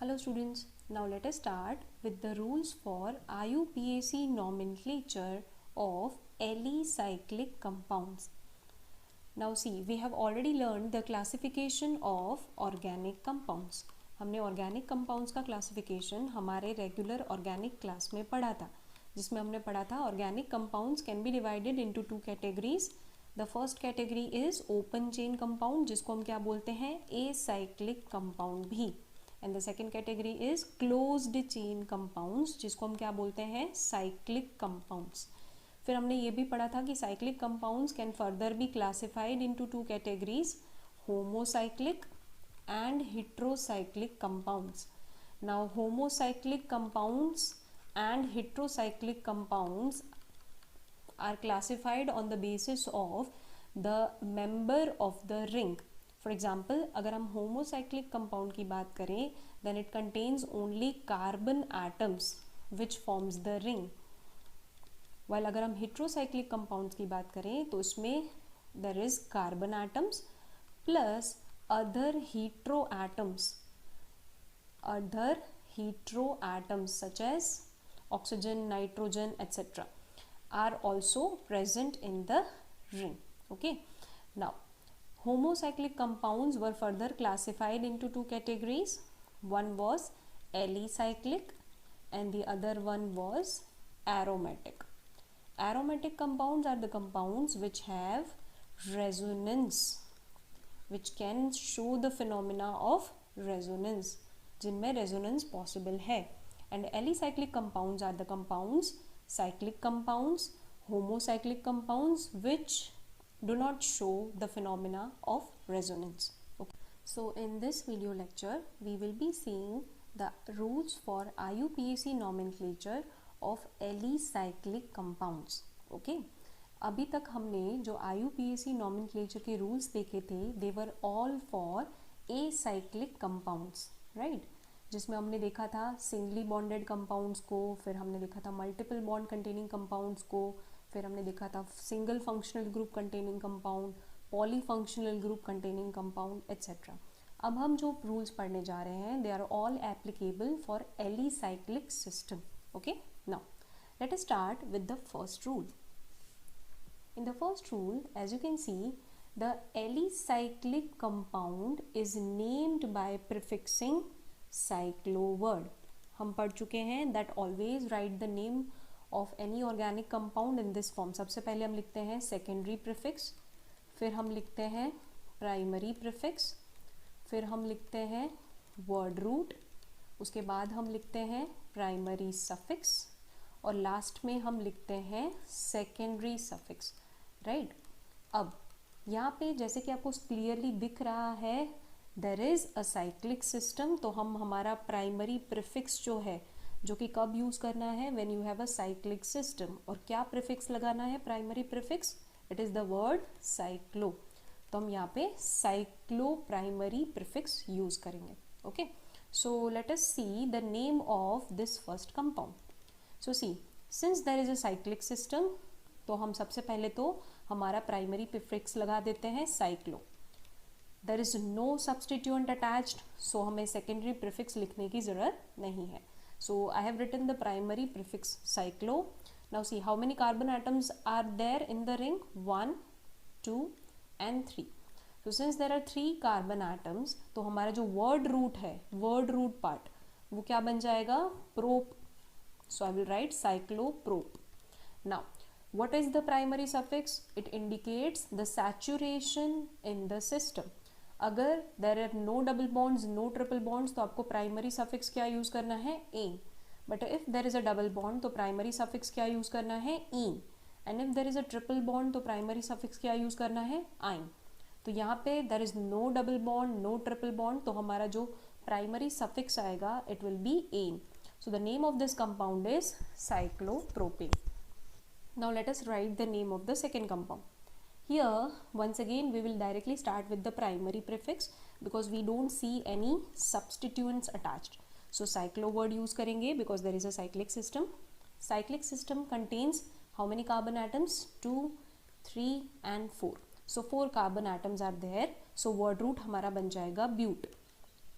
Hello students, now let us start with the rules for IUPAC nomenclature of alicyclic compounds. Now see, we have already learned the classification of organic compounds. हमने organic compounds का classification हमारे regular organic class में पढ़ा था, जिसमें हमने पढ़ा था organic compounds can be divided into two categories. The first category is open chain compound, जिसको हम क्या बोलते हैं, acyclic compound भी. And the second category is closed chain compounds, जिसको हम क्या बोलते हैं, साइक्लिक कंपाउंड्स. फिर हमने ये भी पढ़ा था कि cyclic compounds can further be classified into two categories, homocyclic and heterocyclic compounds. Now homocyclic compounds and heterocyclic compounds are classified on the basis of the member of the ring. For example, अगर हम homocyclic compound की बात करें, then it contains only carbon atoms which forms the ring. While अगर हम heterocyclic compounds की बात करें तो इसमें there is carbon atoms plus other hetero atoms such as oxygen, nitrogen etc. are also present in the ring. Okay, now homocyclic compounds were further classified into two categories. One was alicyclic and the other one was aromatic. Aromatic compounds are the compounds which have resonance, which can show the phenomena of resonance, जिनमें resonance possible है. And alicyclic compounds are the compounds, cyclic compounds, homocyclic compounds which do not show the phenomena of resonance. Okay. So in this video lecture we will be seeing the rules for IUPAC nomenclature of alicyclic compounds. Okay. अभी तक हमने जो IUPAC nomenclature के rules देखे थे, they were all for acyclic compounds, right? जिसमें हमने देखा था सिंगली बॉन्डेड कंपाउंड्स को, फिर हमने देखा था मल्टीपल बॉन्ड कंटेनिंग कंपाउंड्स को, फिर हमने देखा था single functional group containing compound, polyfunctional group containing compound etc. अब हम जो रूल्स पढ़ने जा रहे हैं, they are all applicable for alicyclic system. Okay, now let us start with the first rule. In the first rule, as you can see, the alicyclic compound is named by prefixing cyclo word. हम पढ़ चुके हैं that always write the name of any organic compound in this form. सबसे पहले हम लिखते हैं secondary prefix, फिर हम लिखते हैं प्राइमरी प्रीफिक्स, फिर हम लिखते हैं वर्ड रूट, उसके बाद हम लिखते हैं प्राइमरी सफिक्स और लास्ट में हम लिखते हैं सेकेंडरी सफिक्स. राइट, अब यहाँ पे जैसे कि आपको क्लियरली दिख रहा है there is a cyclic system, तो हम हमारा प्राइमरी प्रीफिक्स जो है, जो कि कब यूज़ करना है, when you have a cyclic system. और क्या प्रीफिक्स लगाना है primary prefix, it is the word cyclo. तो हम यहाँ पे साइक्लो प्राइमरी प्रीफिक्स यूज़ करेंगे. Okay, so let us see the name of this first compound. So see, since there is a cyclic system, तो हम सबसे पहले तो हमारा प्राइमरी प्रीफिक्स लगा देते हैं cyclo. There is no substituent attached, so हमें सेकेंडरी प्रीफिक्स लिखने की ज़रूरत नहीं है. So I have written the primary prefix cyclo. Now see how many carbon atoms are there in the ring, 1, 2 and 3. So since there are 3 carbon atoms, तो हमारा जो word root है, word root part, वो क्या बन जाएगा, prop. So I will write cycloprop. Now what is the primary suffix? It indicates the saturation in the system. अगर there are no double bonds, no triple bonds, तो आपको primary suffix क्या use करना है, ane. But if there is a double bond तो primary suffix क्या use करना है, ene. And if there is a triple bond तो प्राइमरी सफिक्स क्या यूज़ करना है, आइन. तो यहाँ पे there is no double bond, no triple bond, तो हमारा जो प्राइमरी सफिक्स आएगा it will B N. So the name of this compound is cyclopropane. Now let us write the name of the second compound. Here once again we will directly start with the primary prefix because we don't see any substituents attached. So cyclo word use करेंगे because there is a cyclic system. Cyclic system contains how many carbon atoms, 2, 3 and 4. So 4 carbon atoms are there. So word root हमारा बन जाएगा bute.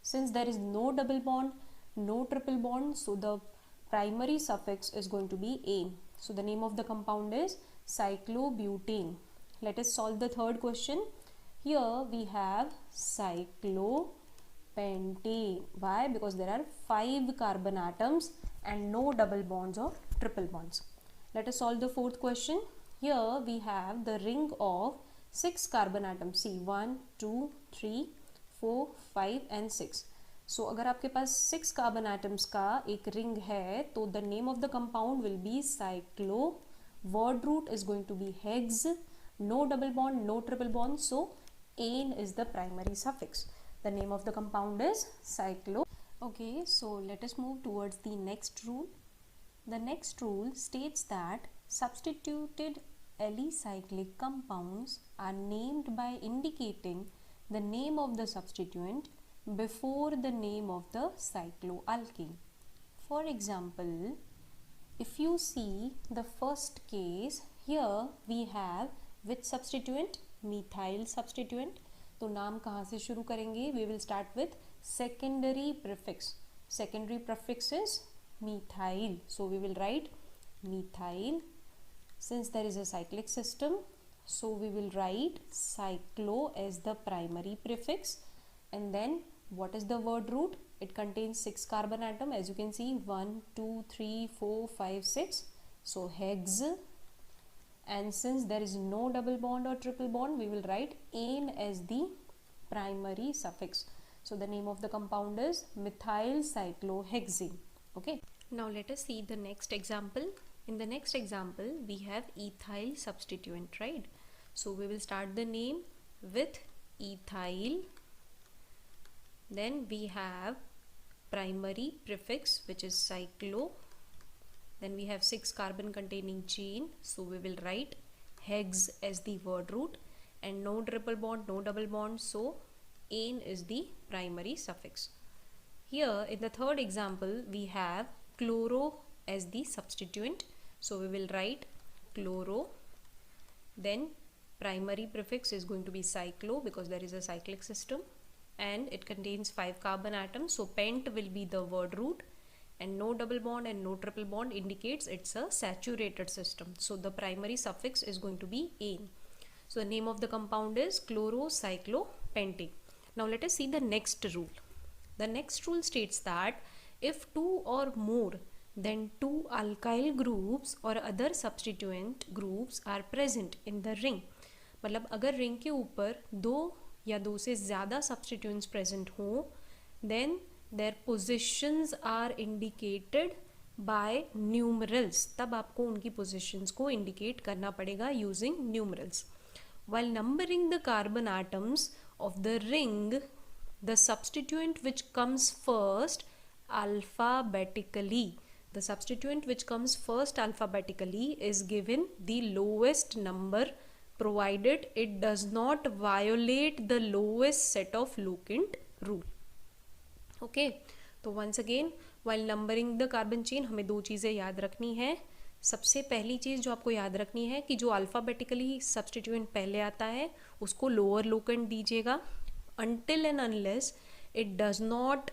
Since there is no double bond, no triple bond, so the primary suffix is going to be ane. So the name of the compound is cyclobutane. Let us solve the third question. Here we have cyclopentane. Why? Because there are 5 carbon atoms and no double bonds or triple bonds. Let us solve the fourth question. Here we have the ring of 6 carbon atoms. See 1, 2, 3, 4, 5 and 6. So अगर आपके पास 6 carbon atoms का एक ring है तो the name of the compound will be cyclo. Word root is going to be hex. No double bond, no triple bond, so ane is the primary suffix. The name of the compound is cyclo. Okay, so let us move towards the next rule. The next rule states that substituted alicyclic compounds are named by indicating the name of the substituent before the name of the cycloalkane. For example, if you see the first case, here we have which substituent? Methyl substituent. तो नाम कहाँ से शुरू करेंगे? We will start with secondary prefix. Secondary prefix is methyl. So we will write methyl. Since there is a cyclic system, so we will write cyclo as the primary prefix. And then what is the word root? It contains 6 carbon atom. As you can see, 1, 2, 3, 4, 5, 6. So hex. And since there is no double bond or triple bond, we will write ane as the primary suffix. So the name of the compound is methyl cyclohexane. Okay. Now let us see the next example. In the next example, we have ethyl substituent, right? So we will start the name with ethyl. Then we have primary prefix, which is cyclo. Then we have 6 carbon containing chain, so we will write hex as the word root, and no triple bond, no double bond, so ane is the primary suffix. Here in the third example we have chloro as the substituent, so we will write chloro. Then primary prefix is going to be cyclo because there is a cyclic system and it contains 5 carbon atoms, so pent will be the word root. And no double bond and no triple bond indicates it's a saturated system. So the primary suffix is going to be ane. So the name of the compound is chlorocyclopentane. Now let us see the next rule. The next rule states that if 2 or more than 2 alkyl groups or other substituent groups are present in the ring, मतलब अगर ring के ऊपर 2 या 2 से ज़्यादा substituents present हों, then their positions are indicated by numerals. तब आपको उनकी positions को indicate करना पड़ेगा using numerals. While numbering the carbon atoms of the ring, the substituent which comes first alphabetically, the substituent which comes first alphabetically is given the lowest number provided it does not violate the lowest set of locant rule. ओके, तो once again while numbering the carbon chain हमें 2 चीज़ें याद रखनी है. सबसे पहली चीज़ जो आपको याद रखनी है कि जो अल्फ़ाबेटिकली सब्सटीट्यूएंट पहले आता है उसको लोअर लोकेंट दीजिएगा until and unless it does not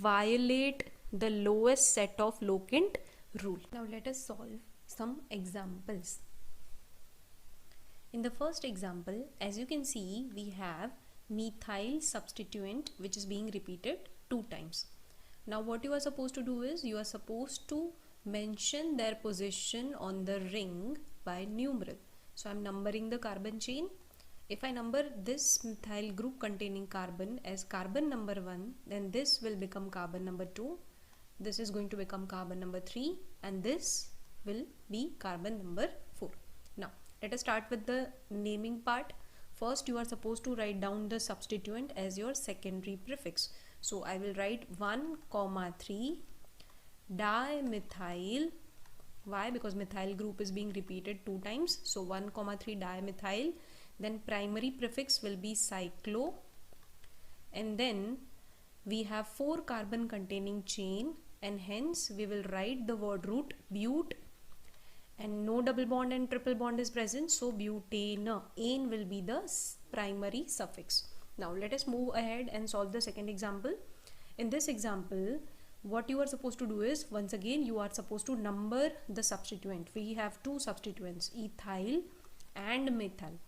violate the lowest set of locant rule. Now let us solve some examples. In the first example, as you can see, we have methyl substituent which is being repeated 2 times. Now what you are supposed to do is you are supposed to mention their position on the ring by numeral. So I am numbering the carbon chain. If I number this methyl group containing carbon as carbon number 1, then this will become carbon number 2, this is going to become carbon number 3, and this will be carbon number 4. Now let us start with the naming part. First you are supposed to write down the substituent as your secondary prefix. So I will write 1,3 dimethyl. Why? Because methyl group is being repeated 2 times. So 1,3 dimethyl. Then primary prefix will be cyclo. And then we have 4 carbon containing chain, and hence we will write the word root bute. And no double bond and triple bond is present, so butane. Ane will be the primary suffix. Now let us move ahead and solve the second example. In this example, what you are supposed to do is, once again you are supposed to number the substituent. We have two substituents, ethyl and methyl.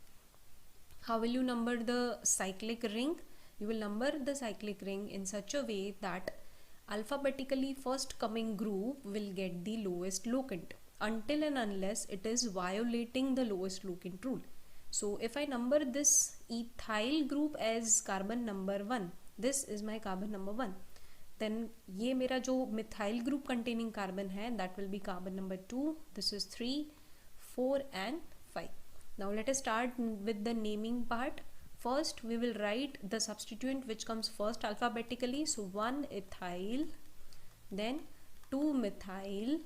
How will you number the cyclic ring? You will number the cyclic ring in such a way that alphabetically first coming group will get the lowest locant until and unless it is violating the lowest locant rule. So if I number this ethyl group as carbon number 1, this is my carbon number 1, then ये मेरा जो methyl group containing carbon है, that will be carbon number 2, this is 3, 4 and 5. Now let us start with the naming part. First we will write the substituent which comes first alphabetically. So 1 ethyl, then 2 methyl.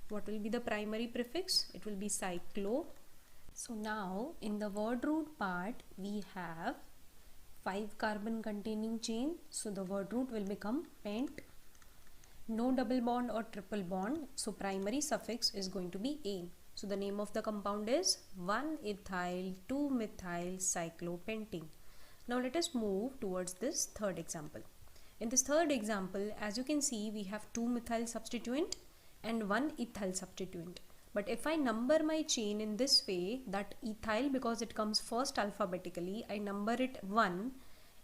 What will be the primary prefix? It will be cyclo. So now in the word root part we have 5 carbon containing chain. So the word root will become pent. No double bond or triple bond. So primary suffix is going to be ane. So the name of the compound is 1-ethyl 2-methyl cyclopentene. Now let us move towards this third example. In this third example, as you can see, we have 2-methyl substituent and 1 ethyl substituent. But if I number my chain in this way, that ethyl, because it comes first alphabetically, I number it 1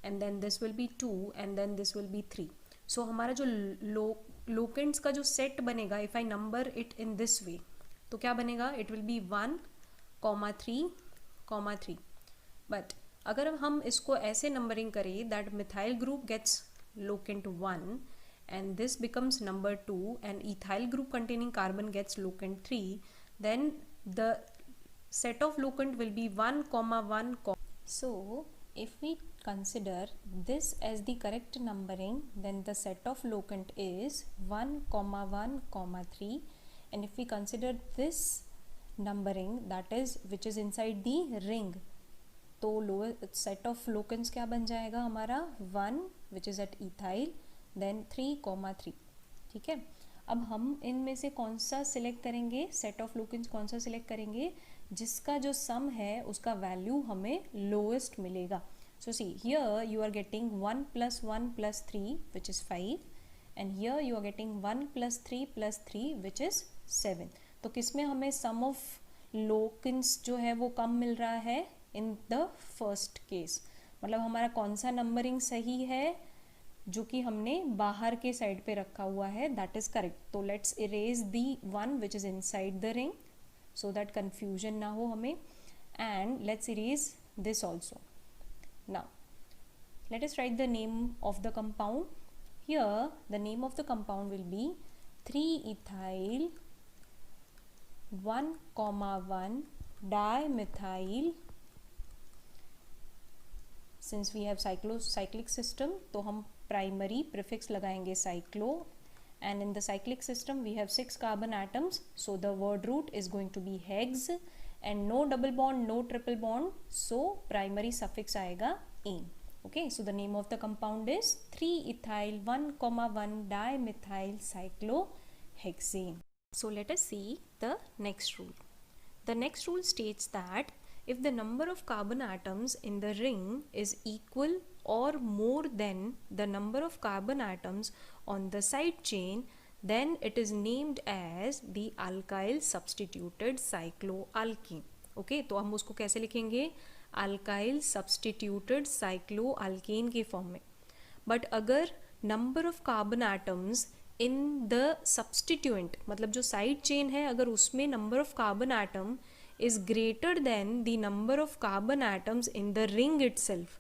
and then this will be 2 and then this will be 3. So हमारा जो locants का जो set बनेगा, if I number it in this way, तो क्या बनेगा? It will be 1, 3, 3. But अगर हम इसको ऐसे नंबरिंग करें that methyl group gets locant 1 and this becomes number 2 and ethyl group containing carbon gets locant 3, then the set of locant will be 1, 1. So if we consider this as the correct numbering, then the set of locant is 1, 1, 3. And if we consider this numbering, that is which is inside the ring, तो lower set of locants क्या बन जाएगा हमारा? 1 which is at ethyl, then 3, 3. ठीक है. अब हम इनमें से कौन सा सिलेक्ट करेंगे? सेट ऑफ locants कौन सा सिलेक्ट करेंगे जिसका जो सम है उसका वैल्यू हमें लोएस्ट मिलेगा. So see, here you are getting 1 plus 1 plus 3 which is 5 and here you are getting 1 plus 3 plus 3 which is 7. तो किसमें हमें सम ऑफ लोकेंस जो है वो कम मिल रहा है? इन द फर्स्ट केस. मतलब हमारा कौन सा नंबरिंग सही है जो कि हमने बाहर के साइड पे रखा हुआ है, दैट इज करेक्ट. तो let's erase the one which is inside the ring so that confusion ना हो हमें, and let's erase this also. Now let us write the name of the compound. Here the name of the compound will be 3-ethyl 1,1 dimethyl. Since we have cyclic system, तो हम primary prefix लगाएंगे cyclo, and in the cyclic system we have 6 carbon atoms, so the word root is going to be hex, and no double bond, no triple bond, so primary suffix आएगा ane. Okay, so the name of the compound is 3-ethyl 1,1 dimethyl cyclohexane. So let us see the next rule. The next rule states that if the number of carbon atoms in the ring is equal or more than the number of carbon atoms on the side chain, then it is named as the alkyl substituted cycloalkene. Okay, तो हम उसको कैसे लिखेंगे? Alkyl substituted साइक्लोअल्केन के form में. But अगर number of carbon atoms in the substituent, मतलब जो साइड चेन है, अगर उसमें number of carbon atom is greater than the number of carbon atoms in the ring itself,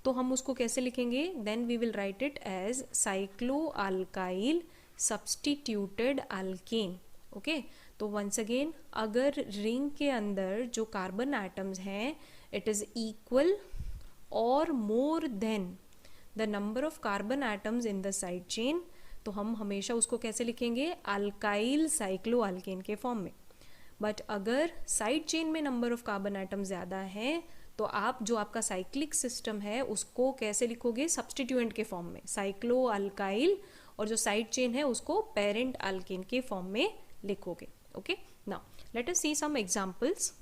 तो हम उसको कैसे लिखेंगे? Then we will write it as cycloalkyl substituted alkane. Okay, तो वंस अगेन, अगर रिंग के अंदर जो कार्बन एटम्स हैं it is equal or more than the number of carbon atoms in the side chain, तो हम हमेशा उसको कैसे लिखेंगे? अल्काइल साइक्लोअल्केन के फॉर्म में. बट अगर साइड चेन में नंबर ऑफ कार्बन एटम ज़्यादा हैं तो आप जो आपका साइक्लिक सिस्टम है उसको कैसे लिखोगे? सब्सटीट्यूएंट के फॉर्म में, साइक्लोअल्काइल, और जो साइड चेन है उसको पेरेंट अल्केन के फॉर्म में लिखोगे. Okay, now let us see some examples.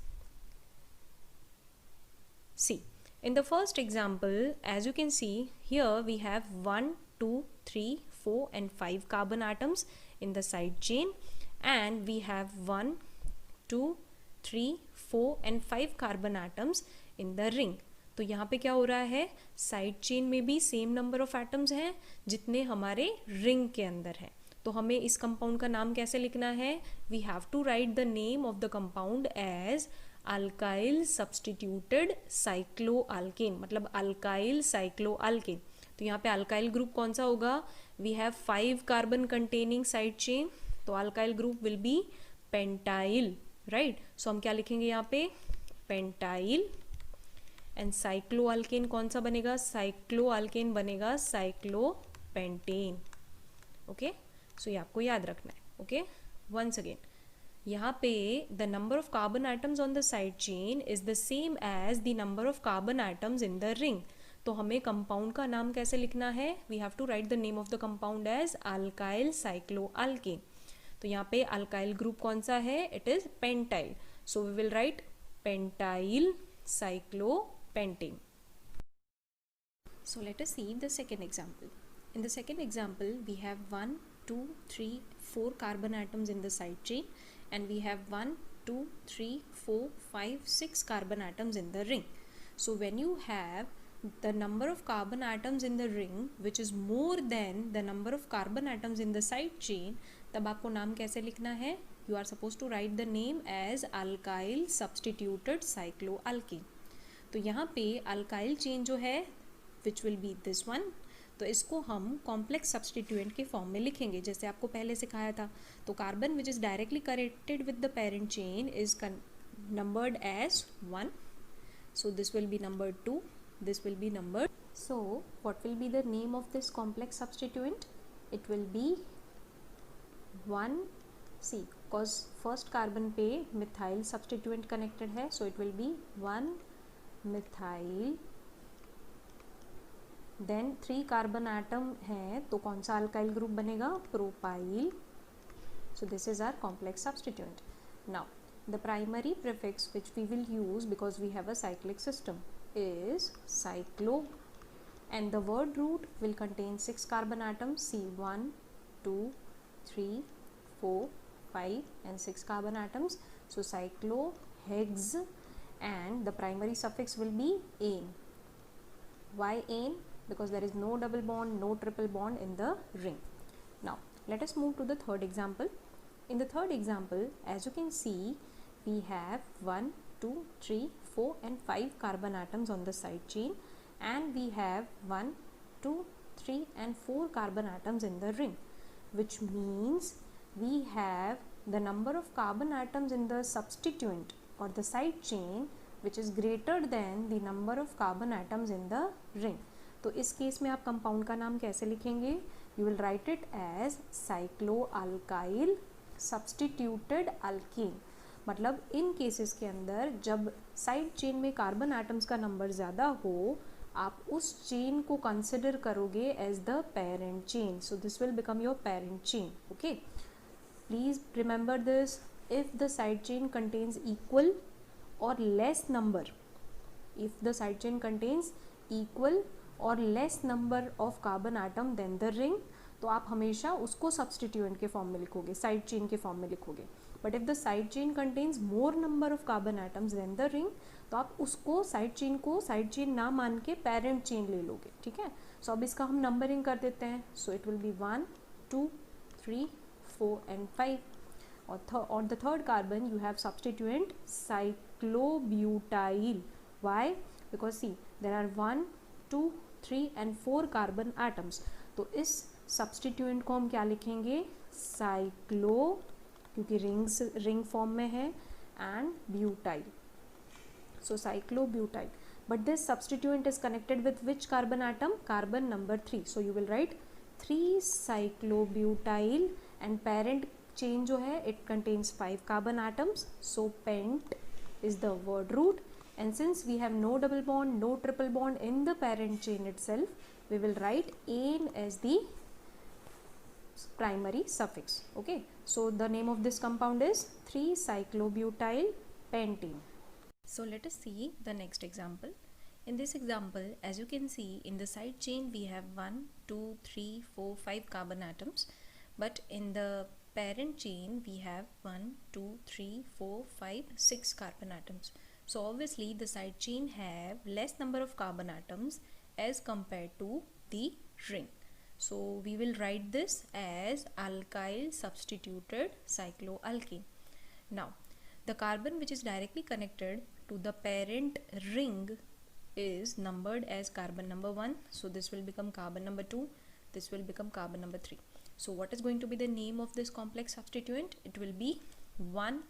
See, in the first example, as you can see, here we have 1, 2, 3, 4 and 5 carbon atoms in the side chain, and we have 1, 2, 3, 4 and 5 carbon atoms in the ring. तो यहाँ पे क्या हो रहा है, side chain में भी same number of atoms हैं जितने हमारे रिंग के अंदर हैं. तो हमें इस कंपाउंड का नाम कैसे लिखना है, we have to write the name of the compound as alkyl substituted cycloalkane, मतलब अल्काइल साइक्लोअल्केन. तो यहाँ पे अल्काइल ग्रुप कौन सा होगा, we have 5 carbon containing side chain, तो alkyl group will be pentyl, right. So हम क्या लिखेंगे यहाँ पे, पेंटाइल. एंड साइक्लोअल्केन कौन सा बनेगा, साइक्लोअल्केन बनेगा साइक्लोपेंटेन. ओके, सो ये आपको याद रखना है. ओके, वंस अगेन यहाँ पे the number of carbon atoms on the side chain is the same as the number of carbon atoms in the ring. तो हमें कंपाउंड का नाम कैसे लिखना है, we have to write the name of the compound as alkyl cycloalkane. तो यहाँ पे अल्काइल ग्रुप कौन सा है, it is pentyl. So we will write pentyl cyclopentane. So let us see the second example. In the second example, we have 1, 2, 3, 4 carbon atoms in the side chain, and we have 1, 2, 3, 4, 5, 6 carbon atoms in the ring. So when you have the number of carbon atoms in the ring which is more than the number of carbon atoms in the side chain, तब आपको नाम कैसे लिखना है, you are supposed to write the name as alkyl substituted cycloalkane. तो यहाँ पे alkyl chain जो है which will be this one, तो इसको हम कॉम्प्लेक्स सब्सटीट्यूएंट के फॉर्म में लिखेंगे जैसे आपको पहले सिखाया था. तो carbon which is directly connected with the parent chain is numbered as 1, so this will be number 2, this will be number. So what will be the name of this complex substituent, it will be 1, see cause first carbon पे methyl substituent connected है, so it will be 1 methyl. Then 3 carbon atom है तो कौन सा alkyl group बनेगा, propyl. So this is our complex substituent. Now the primary prefix which we will use because we have a cyclic system is cyclo, and the word root will contain 6 carbon atoms, C1, 2, 3, 4, 5 and 6 carbon atoms. So cyclohex, and the primary suffix will be ane. Why ane? Because there is no double bond, no triple bond in the ring. Now let us move to the third example. In the third example, as you can see, we have 1, 2, 3, 4 and 5 carbon atoms on the side chain, and we have 1, 2, 3 and 4 carbon atoms in the ring, which means we have the number of carbon atoms in the substituent or the side chain which is greater than the number of carbon atoms in the ring. तो इस case में आप compound का नाम कैसे लिखेंगे, you will write it as cycloalkyl substituted alkene. मतलब in cases के अंदर जब साइड चेन में कार्बन एटम्स का नंबर ज़्यादा हो, आप उस चेन को कंसिडर करोगे as the parent chain. So this will become your parent chain. Okay, please remember this. If the side chain contains equal or less number, if the side chain contains equal or less number of carbon atom than the ring, तो आप हमेशा उसको substituent के form में लिखोगे, side chain के form में लिखोगे. But if the side chain contains more number of carbon atoms than the ring, तो आप उसको साइड चेन को साइड चेन ना मान के पेरेंट चेन ले लोगे. ठीक है, सो अब इसका हम नंबरिंग कर देते हैं. So it will B 1, 2, 3, 4 and 5. On the third carbon you have substituent cyclobutyl. Why? Because see there are 1, 2, 3 and 4 carbon atoms. तो इस substituent को हम क्या लिखेंगे, cyclo, क्योंकि रिंग फॉर्म में है, and butyl. So cyclobutyl. But this substituent is connected with which carbon atom? Carbon number 3. So you will write 3 cyclobutyl, and parent chain जो है it contains 5 carbon atoms. So pent is the word root, and since we have no double bond, no triple bond in the parent chain itself, we will write ane as the primary suffix. Okay, so the name of this compound is 3-cyclobutyl pentane. So let us see the next example. In this example, as you can see, in the side chain we have 1, 2, 3, 4, 5 carbon atoms, but in the parent chain we have 1, 2, 3, 4, 5, 6 carbon atoms. So obviously the side chain have less number of carbon atoms as compared to the ring. So we will write this as alkyl substituted cycloalkane. Now the carbon which is directly connected to the parent ring is numbered as carbon number 1. So this will become carbon number 2. This will become carbon number 3. So what is going to be the name of this complex substituent? It will be 1,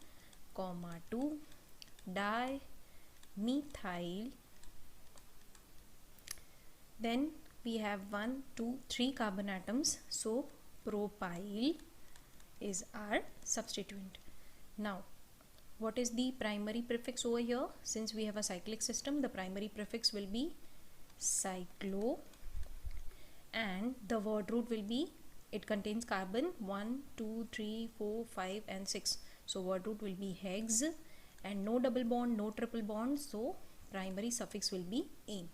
2 dimethyl. Then we have 1, 2, 3 carbon atoms. So propyl is our substituent. Now what is the primary prefix over here? Since we have a cyclic system, the primary prefix will be cyclo, and the word root will be, it contains carbon 1, 2, 3, 4, 5 and 6. So word root will be hex, and no double bond, no triple bond, so primary suffix will be ane.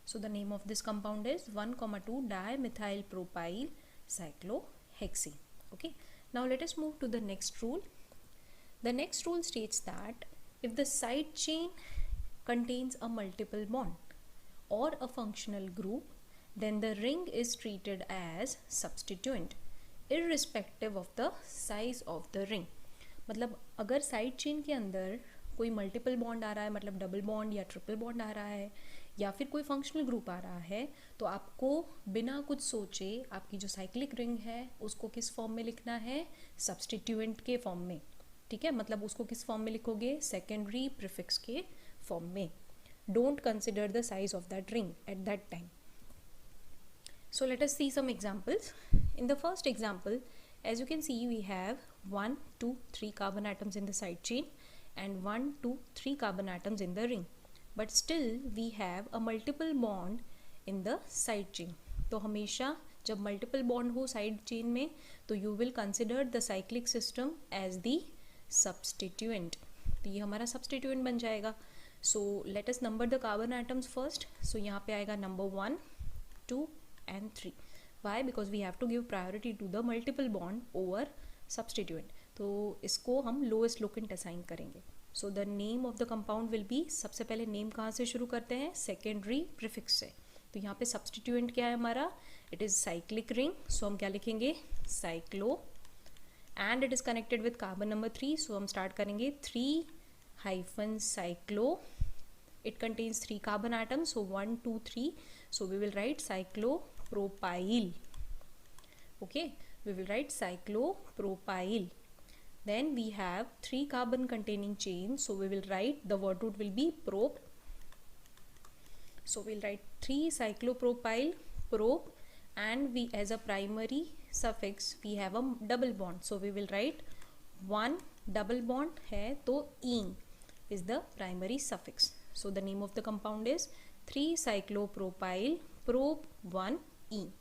So the name of this compound is 1, 2 dimethyl propyl cyclohexane. Okay, now let us move to the next rule. The next rule states that if the side chain contains a multiple bond or a functional group, then the ring is treated as substituent irrespective of the size of the ring. मतलब अगर side chain के अंदर कोई multiple bond आ रहा है, मतलब double bond या triple bond आ रहा है, या फिर कोई फंक्शनल ग्रुप आ रहा है, तो आपको बिना कुछ सोचे आपकी जो साइक्लिक रिंग है उसको किस फॉर्म में लिखना है? सब्सटीट्यूएंट के फॉर्म में. ठीक है, मतलब उसको किस फॉर्म में लिखोगे? सेकेंडरी प्रीफिक्स के फॉर्म में. Don't consider the size of that ring at that time. So let us see some examples. In the first example, as you can see, we have 1, 2, 3 carbon atoms in the side chain and 1, 2, 3 carbon atoms in the ring. But still we have a multiple bond in the side chain. तो हमेशा जब multiple bond हो side chain में, तो you will consider the cyclic system as the substituent. तो ये हमारा substituent बन जाएगा. So let us number the carbon atoms first. So यहाँ पे आएगा number 1, 2 and 3. Why? Because we have to give priority to the multiple bond over substituent. तो इसको हम lowest locant assign करेंगे. So the name of the compound will be, सबसे पहले name कहाँ से शुरू करते हैं? Secondary prefix से. तो यहाँ पे substituent क्या है हमारा? It is cyclic ring. So हम क्या लिखेंगे? cyclo, and it is connected with carbon number 3. So हम start करेंगे 3-cyclo. It contains 3 carbon atoms. So 1, 2, 3. So we will write cyclopropyl. Okay, we will write cyclopropyl. Then we have 3 carbon containing chains. So we will write, the word root will be prop. So we'll write 3-cyclopropyl, prop, and we as a primary suffix we have a double bond. So we will write 1 double bond है, तो ene is the primary suffix. So the name of the compound is 3-cyclopropyl prop 1-ene.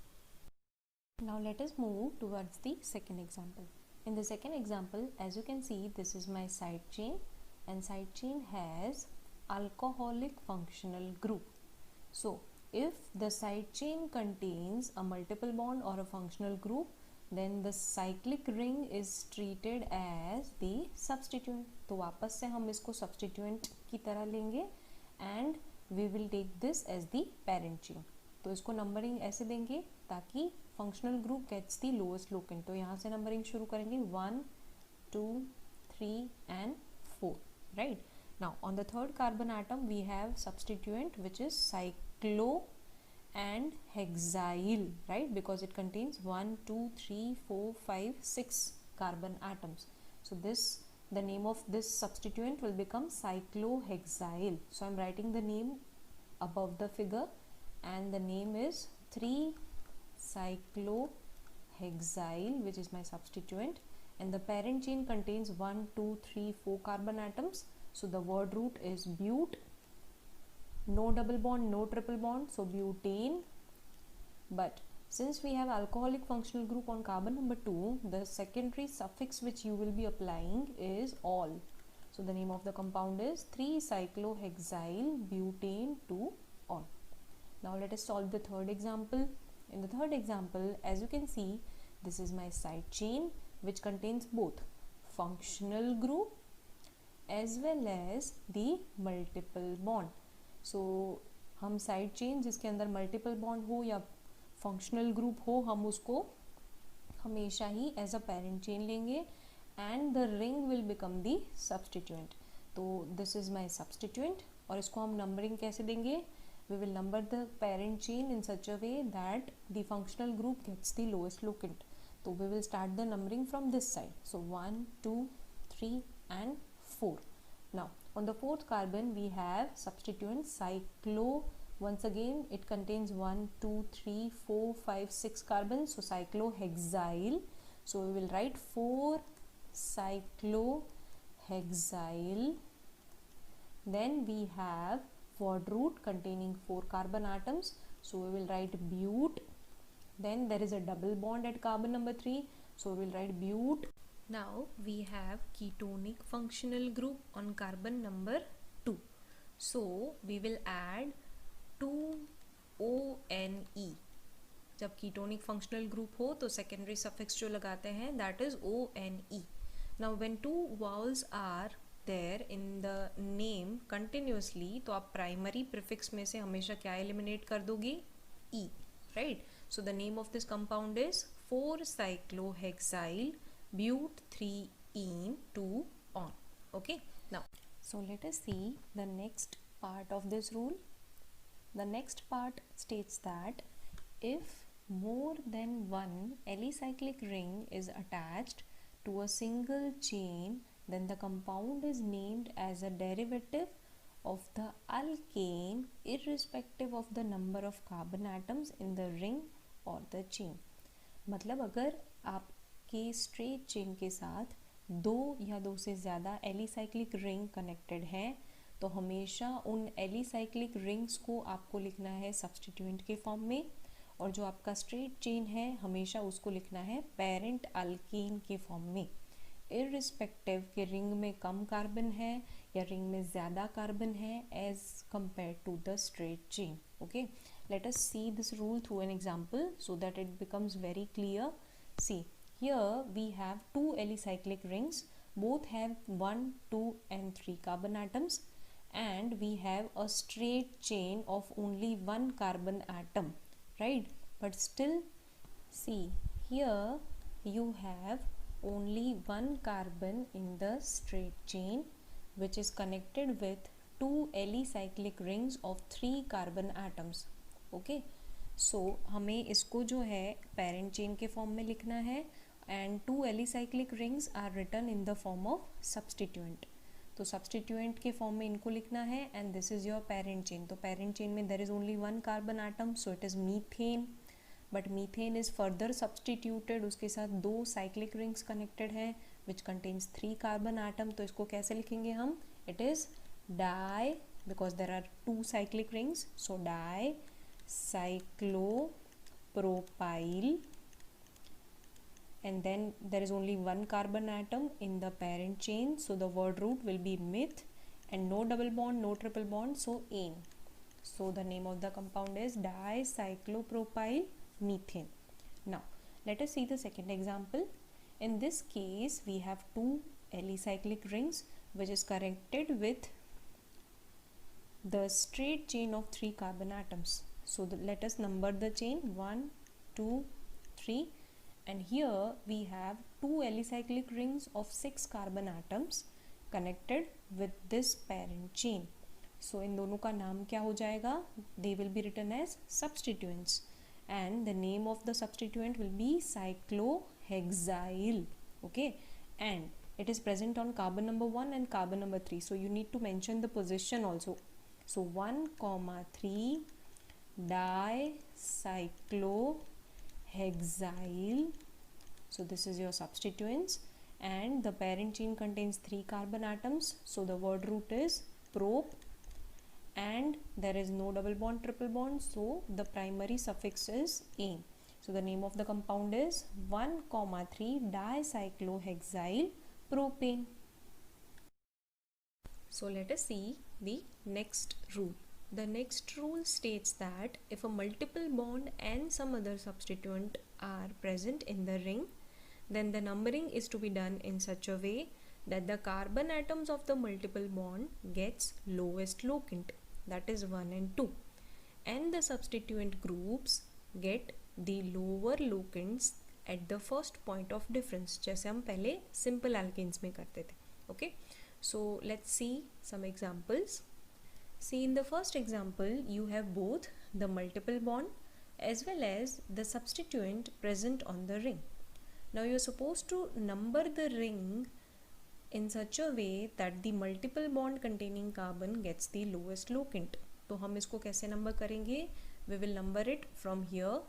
Now let us move towards the second example. In the second example, as you can see, this is my side chain, and side chain has alcoholic functional group. So if the side chain contains a multiple bond or a functional group, then the cyclic ring is treated as the substituent. तो वापस से हम इसको substituent की तरह लेंगे and we will take this as the parent chain. तो इसको नंबरिंग ऐसे देंगे ताकि functional group gets the lowest locant. तो यहाँ से नंबरिंग शुरू करेंगे 1, 2, 3 and 4. Right? Now on the third carbon atom we have substituent which is cyclo and hexyl, right? Because it contains 1, 2, 3, 4, 5, 6 carbon atoms. So this, the name of this substituent will become cyclohexyl. So I'm writing the name above the figure, and the name is 3-cyclohexyl, which is my substituent, and the parent chain contains 1, 2, 3, 4 carbon atoms. So the word root is but, no double bond, no triple bond, so butane. But since we have alcoholic functional group on carbon number 2, the secondary suffix which you will be applying is -ol. So the name of the compound is 3-cyclohexyl butane 2-ol. Now let us solve the third example. In the third example, as you can see, this is my side chain which contains both functional group as well as the multiple bond. So हम side chain जिसके अंदर multiple bond हो या functional group हो, हम उसको हमेशा ही as a parent chain लेंगे and the ring will become the substituent. तो दिस इज माय सब्सटीट्यूएंट और इसको हम नंबरिंग कैसे देंगे? we will number the parent chain in such a way that the functional group gets the lowest locant. So we will start the numbering from this side. So 1, 2, 3 and 4. Now on the fourth carbon we have substituent cyclo. Once again it contains 1, 2, 3, 4, 5, 6 carbons. So cyclohexyl. So we will write 4 cyclohexyl. Then we have word root containing 4 carbon atoms, so we will write bute. Then there is a double bond at carbon number 3, so we will write bute. Now we have ketonic functional group on carbon number 2, so we will add 2ONE. जब ketonic functional group हो तो secondary suffix जो लगाते हैं that is ONE. Now when two vowels are there in the name continuously, तो आप primary prefix में से हमेशा क्या eliminate कर दोगे? E, right? So the name of this compound is 4-cyclohexyl bute 3-ene 2-on. Okay, now so let us see the next part of this rule. The next part states that if more than one alicyclic ring is attached to a single chain, then the compound is named as a derivative of the alkane irrespective of the number of carbon atoms in the ring or the chain. मतलब अगर आपके straight chain के साथ दो या दो से ज़्यादा एलिसाइक्लिक रिंग कनेक्टेड हैं तो हमेशा उन एलिसाइक्लिक रिंग्स को आपको लिखना है सब्सटीट्यूएंट के फॉर्म में, और जो आपका स्ट्रेट चेन है हमेशा उसको लिखना है पेरेंट अल्कीन के फॉर्म में, इररिस्पेक्टिव के रिंग में कम कार्बन है या रिंग में ज़्यादा कार्बन है as compare to the straight chain. Okay, let us see this rule through an example so that it becomes very clear. See, here we have two alicyclic rings, both have 1, 2 and 3 carbon atoms, and we have a straight chain of only one carbon atom, right? But still, see, here you have only one carbon in the straight chain which is connected with two alicyclic rings of 3 carbon atoms. Okay, सो हमें इसको जो है parent chain के form में लिखना है and two alicyclic rings are written in the form of substituent. तो substituent के फॉर्म में इनको लिखना है and this is your parent chain. तो पेरेंट चेन में there is only one carbon atom, so it is methane, but methane is further substituted, उसके साथ दो साइक्लिक रिंग्स कनेक्टेड है विच कंटेन्स 3 कार्बन आटम. तो इसको कैसे लिखेंगे हम? It is di, because there are 2 cyclic rings, so di cyclopropyl, and then there is only one carbon atom in the parent chain, so the word root will be meth, and no double bond, no triple bond, so ane. So the name of the compound is dicyclopropyl methane. Now let us see the second example. In this case we have two alicyclic rings which is connected with the straight chain of 3 carbon atoms. So let us number the chain 1, 2, 3, and here we have two alicyclic rings of 6 carbon atoms connected with this parent chain. So इन दोनों का नाम क्या हो जाएगा? They will be written as substituents, and the name of the substituent will be cyclohexyl. Okay, and it is present on carbon number 1 and carbon number 3. So you need to mention the position also. So 1,3 dicyclohexyl. So this is your substituents, and the parent chain contains 3 carbon atoms, so the word root is prop, and there is no double bond, triple bond, so the primary suffix is ane. So the name of the compound is 1,3 dicyclohexyl propane. So let us see the next rule. The next rule states that if a multiple bond and some other substituent are present in the ring, then the numbering is to be done in such a way that the carbon atoms of the multiple bond gets lowest locant, that is 1 and 2, and the substituent groups get the lower locants at the first point of difference, जैसे हम पहले simple alkenes में करते थे. Okay, so let's see some examples. See, in the first example, you have both the multiple bond as well as the substituent present on the ring. Now you are supposed to number the ring in such a way that the multiple bond containing carbon gets the lowest locant. तो हम इसको कैसे number करेंगे? We will number it from here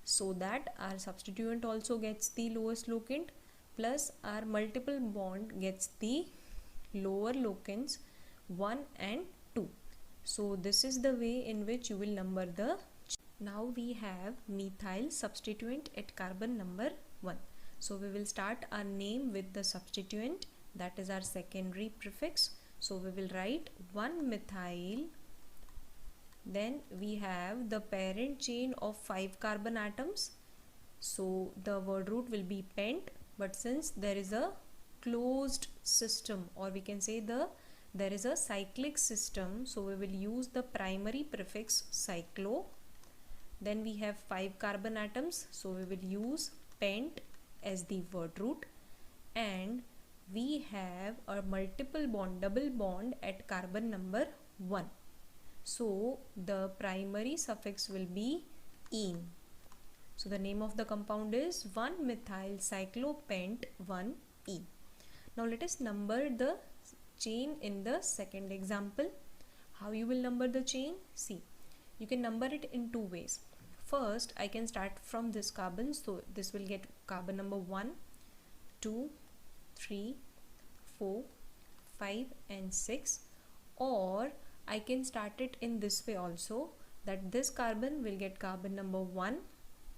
so that our substituent also gets the lowest locant plus our multiple bond gets the lower locants 1 and 2. So this is the way in which you will number the. Now we have methyl substituent at carbon number 1. So we will start our name with the substituent, that is our secondary prefix. So we will write 1-methyl. Then we have the parent chain of 5 carbon atoms. So the word root will be pent, but since there is a closed system, or we can say there is a cyclic system, so we will use the primary prefix cyclo. Then we have 5 carbon atoms, so we will use pent as the word root, and we have a multiple bond, double bond at carbon number 1. So the primary suffix will be -ene. So the name of the compound is 1-methyl cyclopent 1-ene. Now let us number the chain in the second example. How you will number the chain? See, you can number it in two ways. First, I can start from this carbon, so this will get carbon number 1, 2, 3, 4, 5 and 6, or I can start it in this way also, that this carbon will get carbon number 1,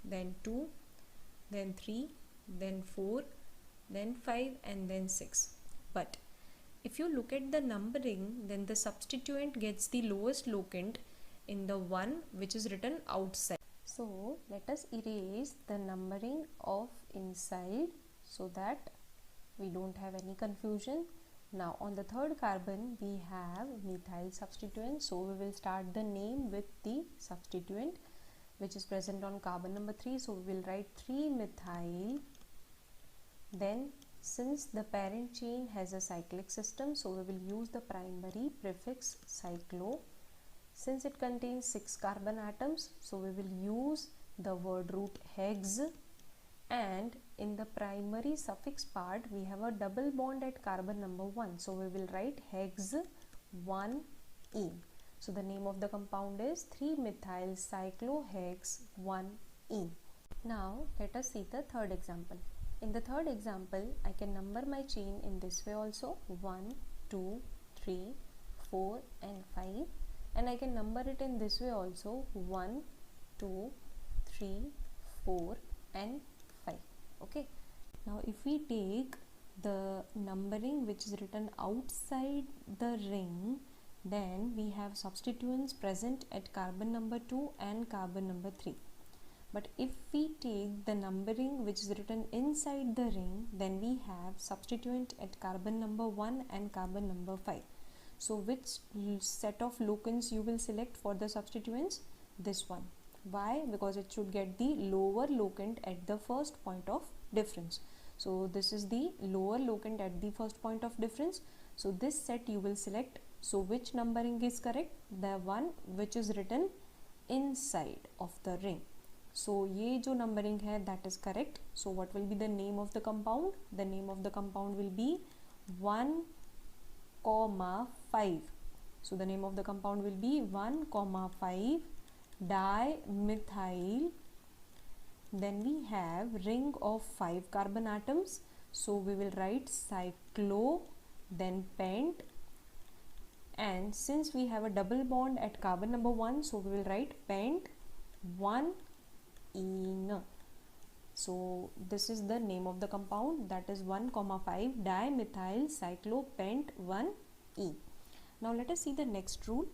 then 2, then 3, then 4, then 5 and then 6. But if you look at the numbering, then the substituent gets the lowest locant in the one which is written outside. So let us erase the numbering of inside so that we don't have any confusion. Now on the third carbon we have methyl substituent, so we will start the name with the substituent which is present on carbon number 3. So we will write 3-methyl. Then since the parent chain has a cyclic system, so we will use the primary prefix cyclo. Since it contains 6 carbon atoms, so we will use the word root hex, and in the primary suffix part we have a double bond at carbon number 1, so we will write hex 1-ene. So the name of the compound is 3-methyl cyclohex 1-ene. Now let us see the third example. In the third example, I can number my chain in this way also, 1, 2, 3, 4 and 5, and I can number it in this way also, 1, 2, 3, 4 and 5. Okay. Now if we take the numbering which is written outside the ring, then we have substituents present at carbon number 2 and carbon number 3. But if we take the numbering which is written inside the ring, then we have substituent at carbon number 1 and carbon number 5. So which set of locants you will select for the substituents? This one. Why? Because it should get the lower locant at the first point of difference. So this is the lower locant at the first point of difference. So this set you will select. So which numbering is correct? The one which is written inside of the ring. So ये जो numbering है, that is correct. So what will be the name of the compound? The name of the compound will be 1,5. So the name of the compound will be 1,5 dimethyl. Then we have ring of 5 carbon atoms. So we will write cyclo, then pent. And since we have a double bond at carbon number 1, so we will write pent 1-ene. So this is the name of the compound, that is 1,5 dimethyl cyclopent 1-ene. Now let us see the next rule.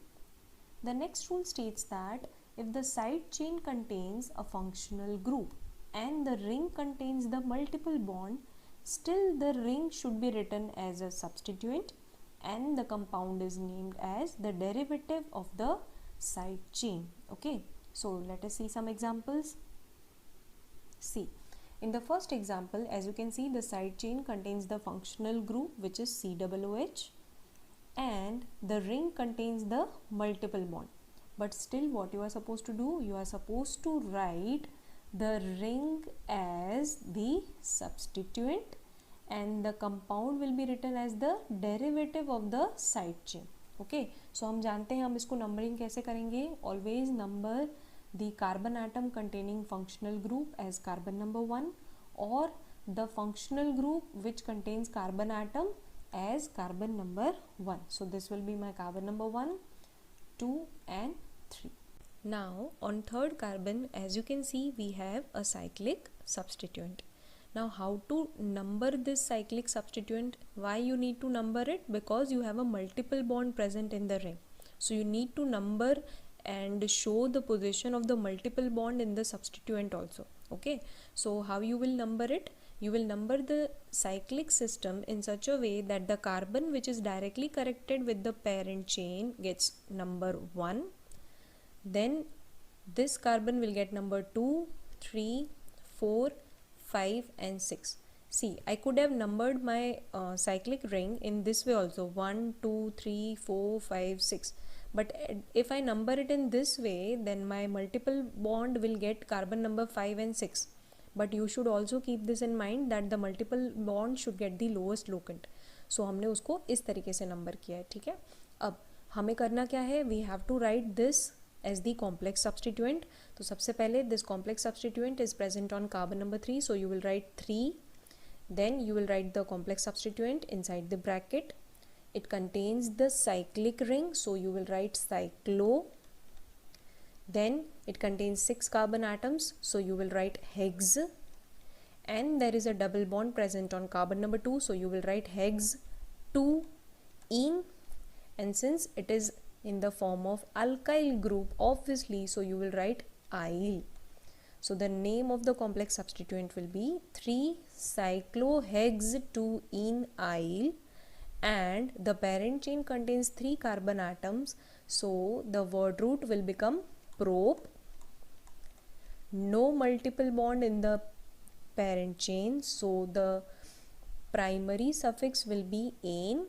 The next rule states that if the side chain contains a functional group and the ring contains the multiple bond, still the ring should be written as a substituent and the compound is named as the derivative of the side chain. Okay, so let us see some examples. See, in the first example, as you can see, the side chain contains the functional group which is COOH and the ring contains the multiple bond. But still what you are supposed to do, you are supposed to write the ring as the substituent and the compound will be written as the derivative of the side chain. Okay, so हम जानते हैं हम इसको numbering कैसे करेंगे. Always number the carbon atom containing functional group as carbon number 1 or the functional group which contains carbon atom as carbon number 1. So this will be my carbon number 1, 2 and 3. Now on third carbon, as you can see, we have a cyclic substituent. Now how to number this cyclic substituent? Why you need to number it? Because you have a multiple bond present in the ring. So you need to number and show the position of the multiple bond in the substituent also. Okay, so how you will number it? You will number the cyclic system in such a way that the carbon which is directly connected with the parent chain gets number 1. Then this carbon will get number 2, 3, 4, 5 and 6. See, I could have numbered my cyclic ring in this way also, 1, 2, 3, 4, 5, 6. But if I number it in this way, then my multiple bond will get carbon number 5 and 6. But you should also keep this in mind that the multiple bond should get the lowest locant. So हमने उसको इस तरीके से number किया है. ठीक है, अब हमें करना क्या है? We have to write this as the complex substituent. तो सबसे पहले this complex substituent is present on carbon number 3, so you will write 3. Then you will write the complex substituent inside the bracket. It contains the cyclic ring, so you will write cyclo. Then it contains 6 carbon atoms, so you will write hex. And there is a double bond present on carbon number 2, so you will write hex 2 ene. And since it is in the form of alkyl group, obviously, so you will write yl. So the name of the complex substituent will be 3-cyclohex-2-ene-yl, and the parent chain contains 3 carbon atoms, so the word root will become prop. No multiple bond in the parent chain, so the primary suffix will be ane.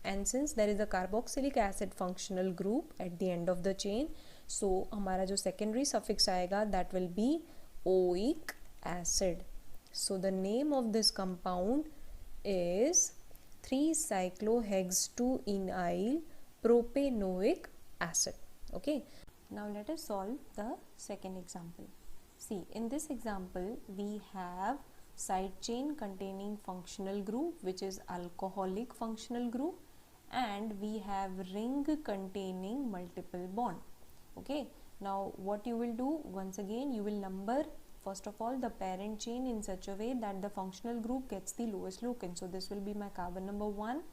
And since there is a carboxylic acid functional group at the end of the chain, so हमारा जो secondary suffix आएगा that will be oic acid. So the name of this compound is 3-cyclohex-2-ene-yl propanoic acid. Okay. Now let us solve the second example. See, in this example we have side chain containing functional group which is alcoholic functional group, and we have ring containing multiple bond. Okay, now what you will do, once again you will number first of all the parent chain in such a way that the functional group gets the lowest locant. So this will be my carbon number 1,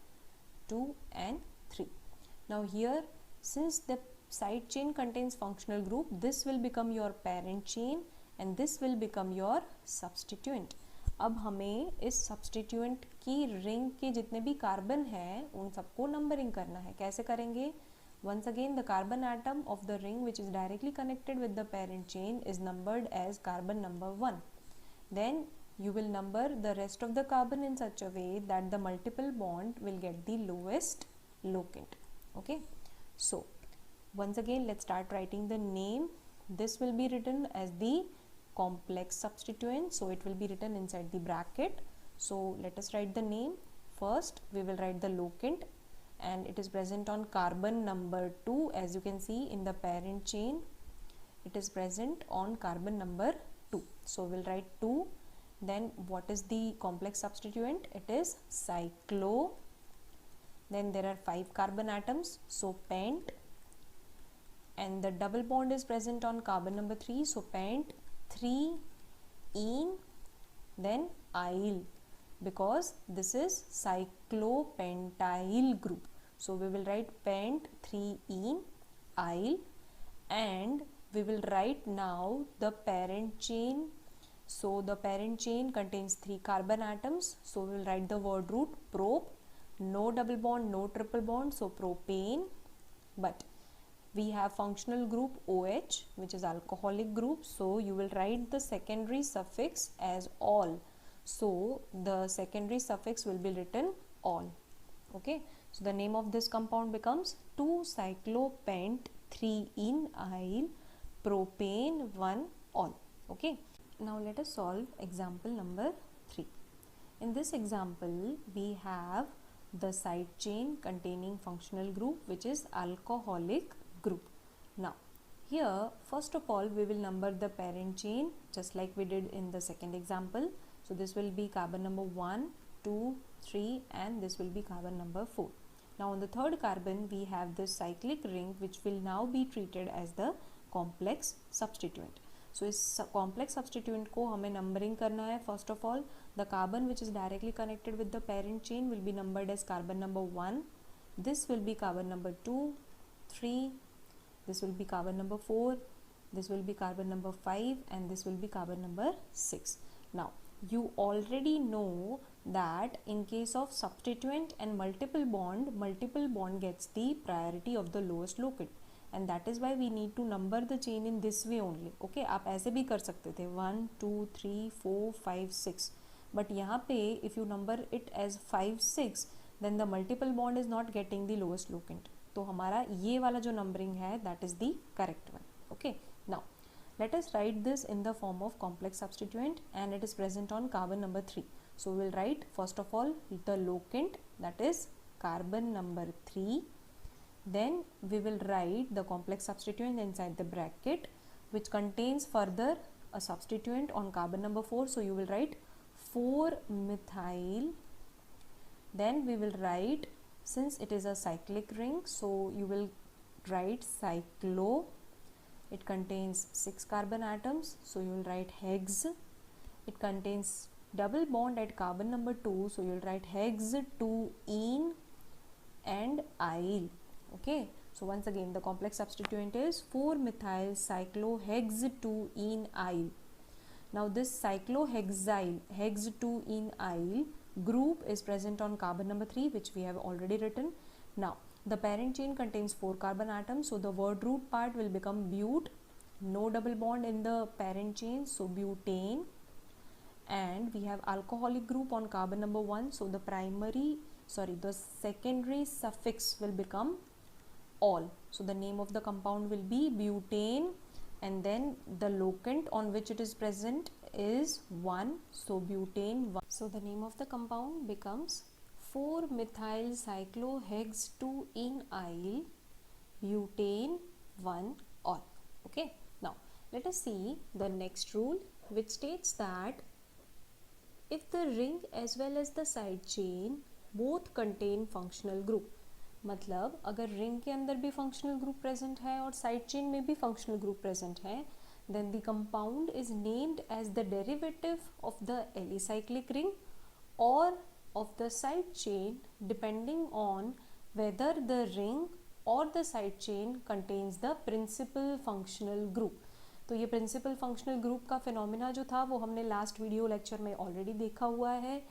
2 and 3. Now here, since the side chain contains functional group, this will become your parent chain and this will become your substituent. अब हमें इस substituent की ring के जितने भी carbon हैं उन सबको नंबरिंग करना है. कैसे करेंगे? Once again, the carbon atom of the ring which is directly connected with the parent chain is numbered as carbon number 1. Then you will number the rest of the carbon in such a way that the multiple bond will get the lowest locant. Okay, so once again let's start writing the name. This will be written as the complex substituent, so it will be written inside the bracket. So let us write the name. First we will write the locant, and it is present on carbon number 2. As you can see in the parent chain, it is present on carbon number 2, so we'll write 2. Then what is the complex substituent? It is cyclo. Then there are 5 carbon atoms, so pent, and the double bond is present on carbon number 3, so pent 3-ene, then yl, because this is cyclopentyl group. So we will write pent 3-ene methyl, and we will write now the parent chain. So the parent chain contains 3 carbon atoms, so we will write the word root prop, no double bond, no triple bond, so propane. But we have functional group OH, which is alcoholic group, so you will write the secondary suffix as all. So the secondary suffix will be written all. Okay, so the name of this compound becomes 2-cyclopent 3-ene-yl propane 1-all. Okay, now let us solve example number 3. In this example, we have the side chain containing functional group, which is alcoholic group. Now here, first of all, we will number the parent chain just like we did in the second example. So this will be carbon number 1, 2, 3, and this will be carbon number 4. Now on the third carbon, we have this cyclic ring, which will now be treated as the complex substituent. So इस complex substituent को हमें numbering करना है. First of all, the carbon which is directly connected with the parent chain will be numbered as carbon number 1. This will be carbon number 2, 3. This will be carbon number 4. This will be carbon number 5, and this will be carbon number 6. Now you already know that in case of substituent and multiple bond gets the priority of the lowest locant, and that is why we need to number the chain in this way only. Okay, आप ऐसे भी कर सकते थे 1, 2, 3, 4, 5, 6, but यहाँ पे if you number it as 5, 6, then the multiple bond is not getting the lowest locant. तो हमारा ये वाला जो numbering है, that is the correct one. Okay, now let us write this in the form of complex substituent, and it is present on carbon number 3. So we will write first of all the locant, that is carbon number 3. Then we will write the complex substituent inside the bracket, which contains further a substituent on carbon number 4. So you will write 4-methyl. Then we will write, since it is a cyclic ring, so you will write cyclo. It contains 6 carbon atoms, so you will write hex. It contains double bond at carbon number 2, so you will write hex 2-ene and yl. Okay, so once again the complex substituent is 4-methyl cyclohexyl 2-ene-yl. Now this cyclohexyl hex 2-ene-yl group is present on carbon number 3, which we have already written. Now the parent chain contains 4 carbon atoms, so the word root part will become but. No double bond in the parent chain, so butane. And we have alcoholic group on carbon number 1, so the secondary suffix will become all. So the name of the compound will be butane, and then the locant on which it is present is 1, so butane 1. So the name of the compound becomes 4-methyl cyclohex 2-ene-yl butane 1-all. Okay, now let us see the next rule, which states that if the ring as well as the side chain both contain functional group, मतलब अगर ring के अंदर भी functional group present है और side chain में भी functional group present है, then the compound is named as the derivative of the alicyclic ring or of the side chain, depending on whether the ring or the side chain contains the principal functional group. तो ये principal functional group का phenomena जो था वो हमने last video lecture में already देखा हुआ है.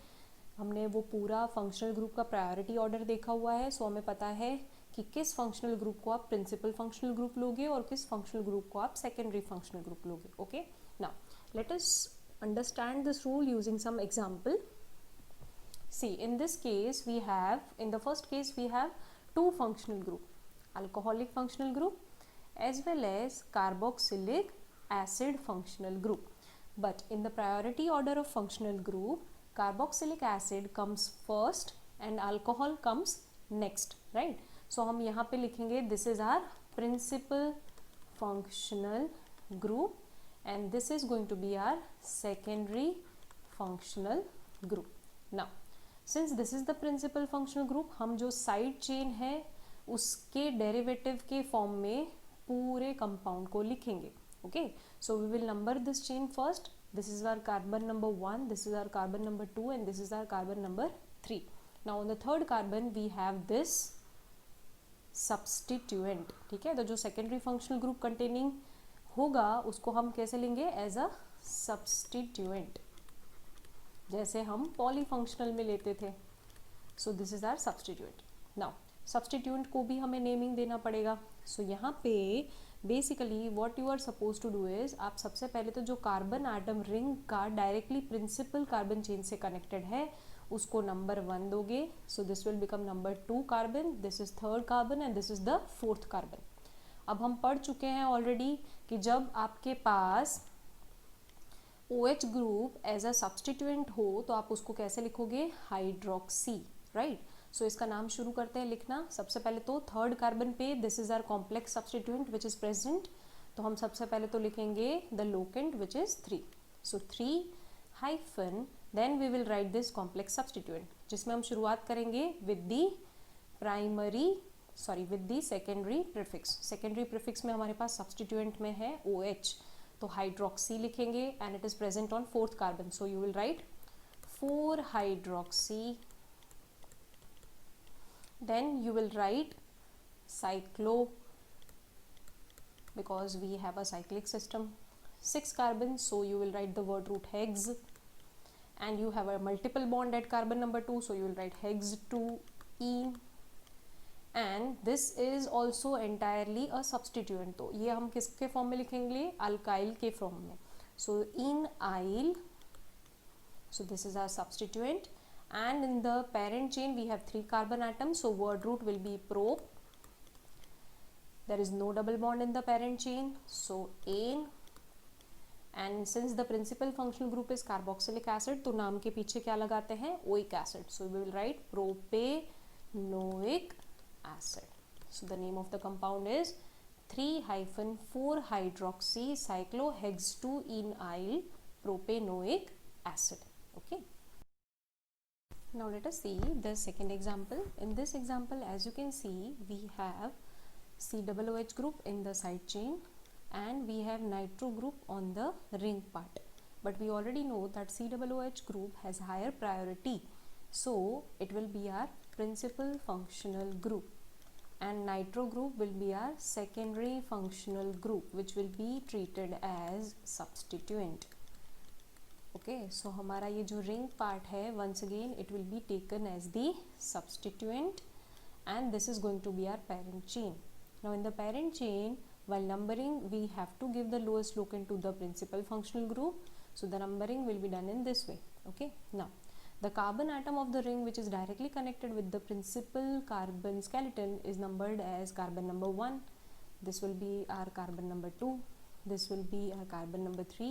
हमने वो पूरा फंक्शनल ग्रुप का प्रायोरिटी ऑर्डर देखा हुआ है. सो हमें पता है कि किस फंक्शनल ग्रुप को आप प्रिंसिपल फंक्शनल ग्रुप लोगे और किस फंक्शनल ग्रुप को आप सेकेंडरी फंक्शनल ग्रुप लोगे. Okay, now let us understand this rule using some example. See, in this case we have, in the first case we have 2 functional group, alcoholic functional group as well as carboxylic acid functional group. But in the priority order of functional group, carboxylic acid comes first and alcohol comes next, right? So हम यहाँ पे लिखेंगे this is our principal functional group and this is going to be our secondary functional group. Now since this is the principal functional group, हम जो side chain है उसके derivative के form में पूरे compound को लिखेंगे. Okay, so we will number this chain first. This is our carbon number 1, this is our carbon number 2, and this is our carbon number 3. Now on the third carbon we have this substituent, ठीक है। तो जो secondary functional group containing होगा उसको हम कैसे लेंगे, as a substituent, जैसे हम पॉलीफंक्शनल में लेते थे। So this is our substituent. Now substituent को भी हमें नेमिंग देना पड़ेगा। सो यहाँ पे basically what you are suppose to do is, आप सबसे पहले तो जो कार्बन एटम रिंग का डायरेक्टली प्रिंसिपल कार्बन चेन से कनेक्टेड है उसको नंबर 1 दोगे। So this will become number 2 carbon, this is 3rd carbon and this is the 4th carbon. अब हम पढ़ चुके हैं ऑलरेडी कि जब आपके पास OH group as a substituent हो तो आप उसको कैसे लिखोगे, हाइड्रोक्सी, राइट। सो इसका नाम शुरू करते हैं लिखना। सबसे पहले तो 3rd कार्बन पे this is our complex substituent which is present, तो हम सबसे पहले तो लिखेंगे the locant which is 3। So 3 hyphen then we will write this complex substituent, जिसमें हम शुरुआत करेंगे with the secondary prefix. Secondary prefix में हमारे पास सब्सटीट्यूएंट में है OH, तो हाइड्रोक्सी लिखेंगे and it is present on 4th carbon. So you will right 4 hydroxy, then you will write cyclo because we have a cyclic system, 6 carbon, so you will write the word root hex, and you have a multiple bond at carbon number 2, so you will write hex 2ene, and this is also entirely a substituent। तो ये हम किसके form में लिखेंगे, alkyl के form में। so enyl, so this is our substituent, and in the parent chain we have 3 carbon atoms, so word root will be prop, there is no double bond in the parent chain, so ane, and since the principal functional group is carboxylic acid तो नाम के पीछे क्या लगाते हैं, oic acid, so we will write propanoic acid। so the name of the compound is 3-4 hydroxy cyclohextuenyl propanoic acid, okay। Now let us see the second example. In this example, as you can see, we have COOH group in the side chain and we have nitro group on the ring part. But we already know that COOH group has higher priority, so it will be our principal functional group, and nitro group will be our secondary functional group, which will be treated as substituent। Okay, so हमारा ये जो ring part है, once again it will be taken as the substituent and this is going to be our parent chain. Now in the parent chain, while numbering we have to give the lowest locant to the principal functional group, so the numbering will be done in this way, okay। Now the carbon atom of the ring which is directly connected with the principal carbon skeleton is numbered as carbon number 1, this will be our carbon number 2, this will be our carbon number 3,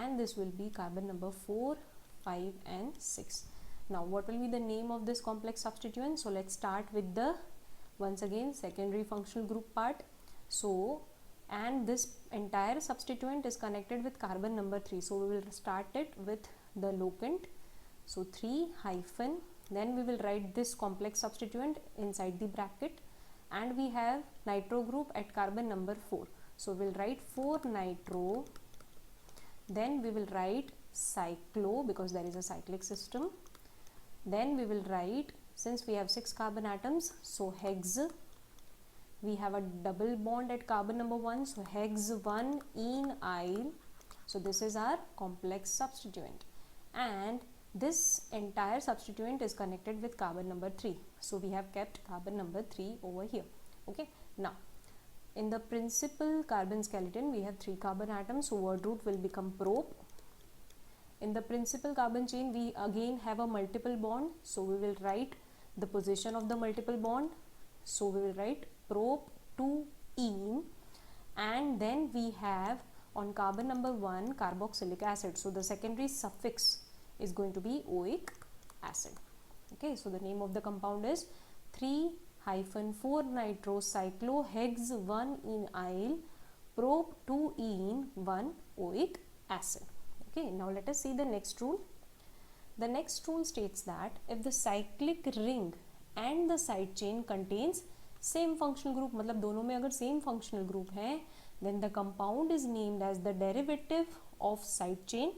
and this will be carbon number 4, 5 and 6. Now what will be the name of this complex substituent? So let's start with the once again secondary functional group part. So and this entire substituent is connected with carbon number 3, so we will start it with the locant, so 3 hyphen, then we will write this complex substituent inside the bracket, and we have nitro group at carbon number 4, so we'll write 4 nitro, then we will write cyclo because there is a cyclic system, then we will write, since we have 6 carbon atoms, so hex, we have a double bond at carbon number 1, so hex 1 enyl, so this is our complex substituent, and this entire substituent is connected with carbon number 3, so we have kept carbon number 3 over here, okay। Now in the principal carbon skeleton we have 3 carbon atoms, so word root will become prop. In the principal carbon chain we again have a multiple bond, so we will write the position of the multiple bond, so we will write prop 2ene, and then we have on carbon number 1 carboxylic acid, so the secondary suffix is going to be oic acid, okay। So the name of the compound is 3-4 nitrocyclohex1enyl prop 2ene 1 oic acid, okay। Now let us see the next rule. The next rule states that if the cyclic ring and the side chain contains same functional group, मतलब दोनों में अगर same functional group है, then the compound is named as the derivative of side chain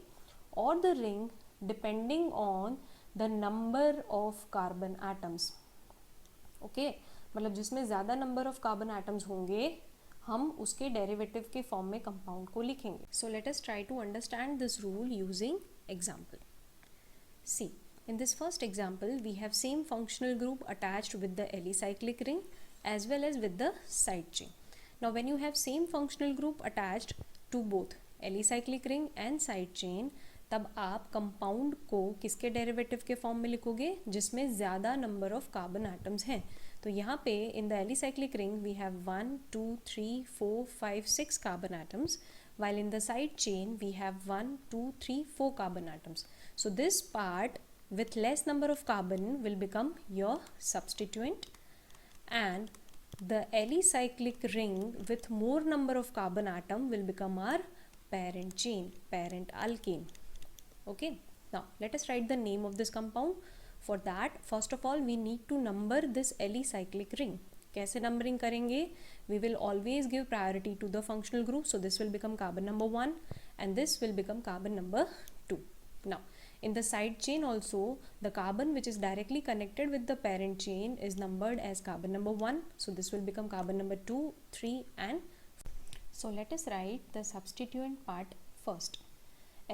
or the ring depending on the number of carbon atoms, okay। मतलब जिसमें ज़्यादा number of carbon atoms होंगे हम उसके डेरिवेटिव के फॉर्म में compound को लिखेंगे. So let us try to understand this rule using example. See, in this first example, we have same functional group attached with the alicyclic ring as well as with the side chain. Now, when you have same functional group attached to both alicyclic ring and side chain, तब आप compound को किसके derivative के form में लिखोगे जिसमें ज़्यादा number of carbon atoms हैं. तो यहाँ पे in the alicyclic ring we have 1 2 3 4 5 6 carbon atoms, while in the side chain we have 1 2 3 4 carbon atoms. So this part with less number of carbon will become your substituent, and the alicyclic ring with more number of carbon atom will become our parent chain, parent alkane. Okay, now let us write the name of this compound. For that, first of all we need to number this alicyclic ring. कैसे numbering करेंगे? We will always give priority to the functional group, so this will become carbon number 1 and this will become carbon number 2. Now in the side chain also, the carbon which is directly connected with the parent chain is numbered as carbon number 1, so this will become carbon number 2, 3 and 4. So let us write the substituent part first.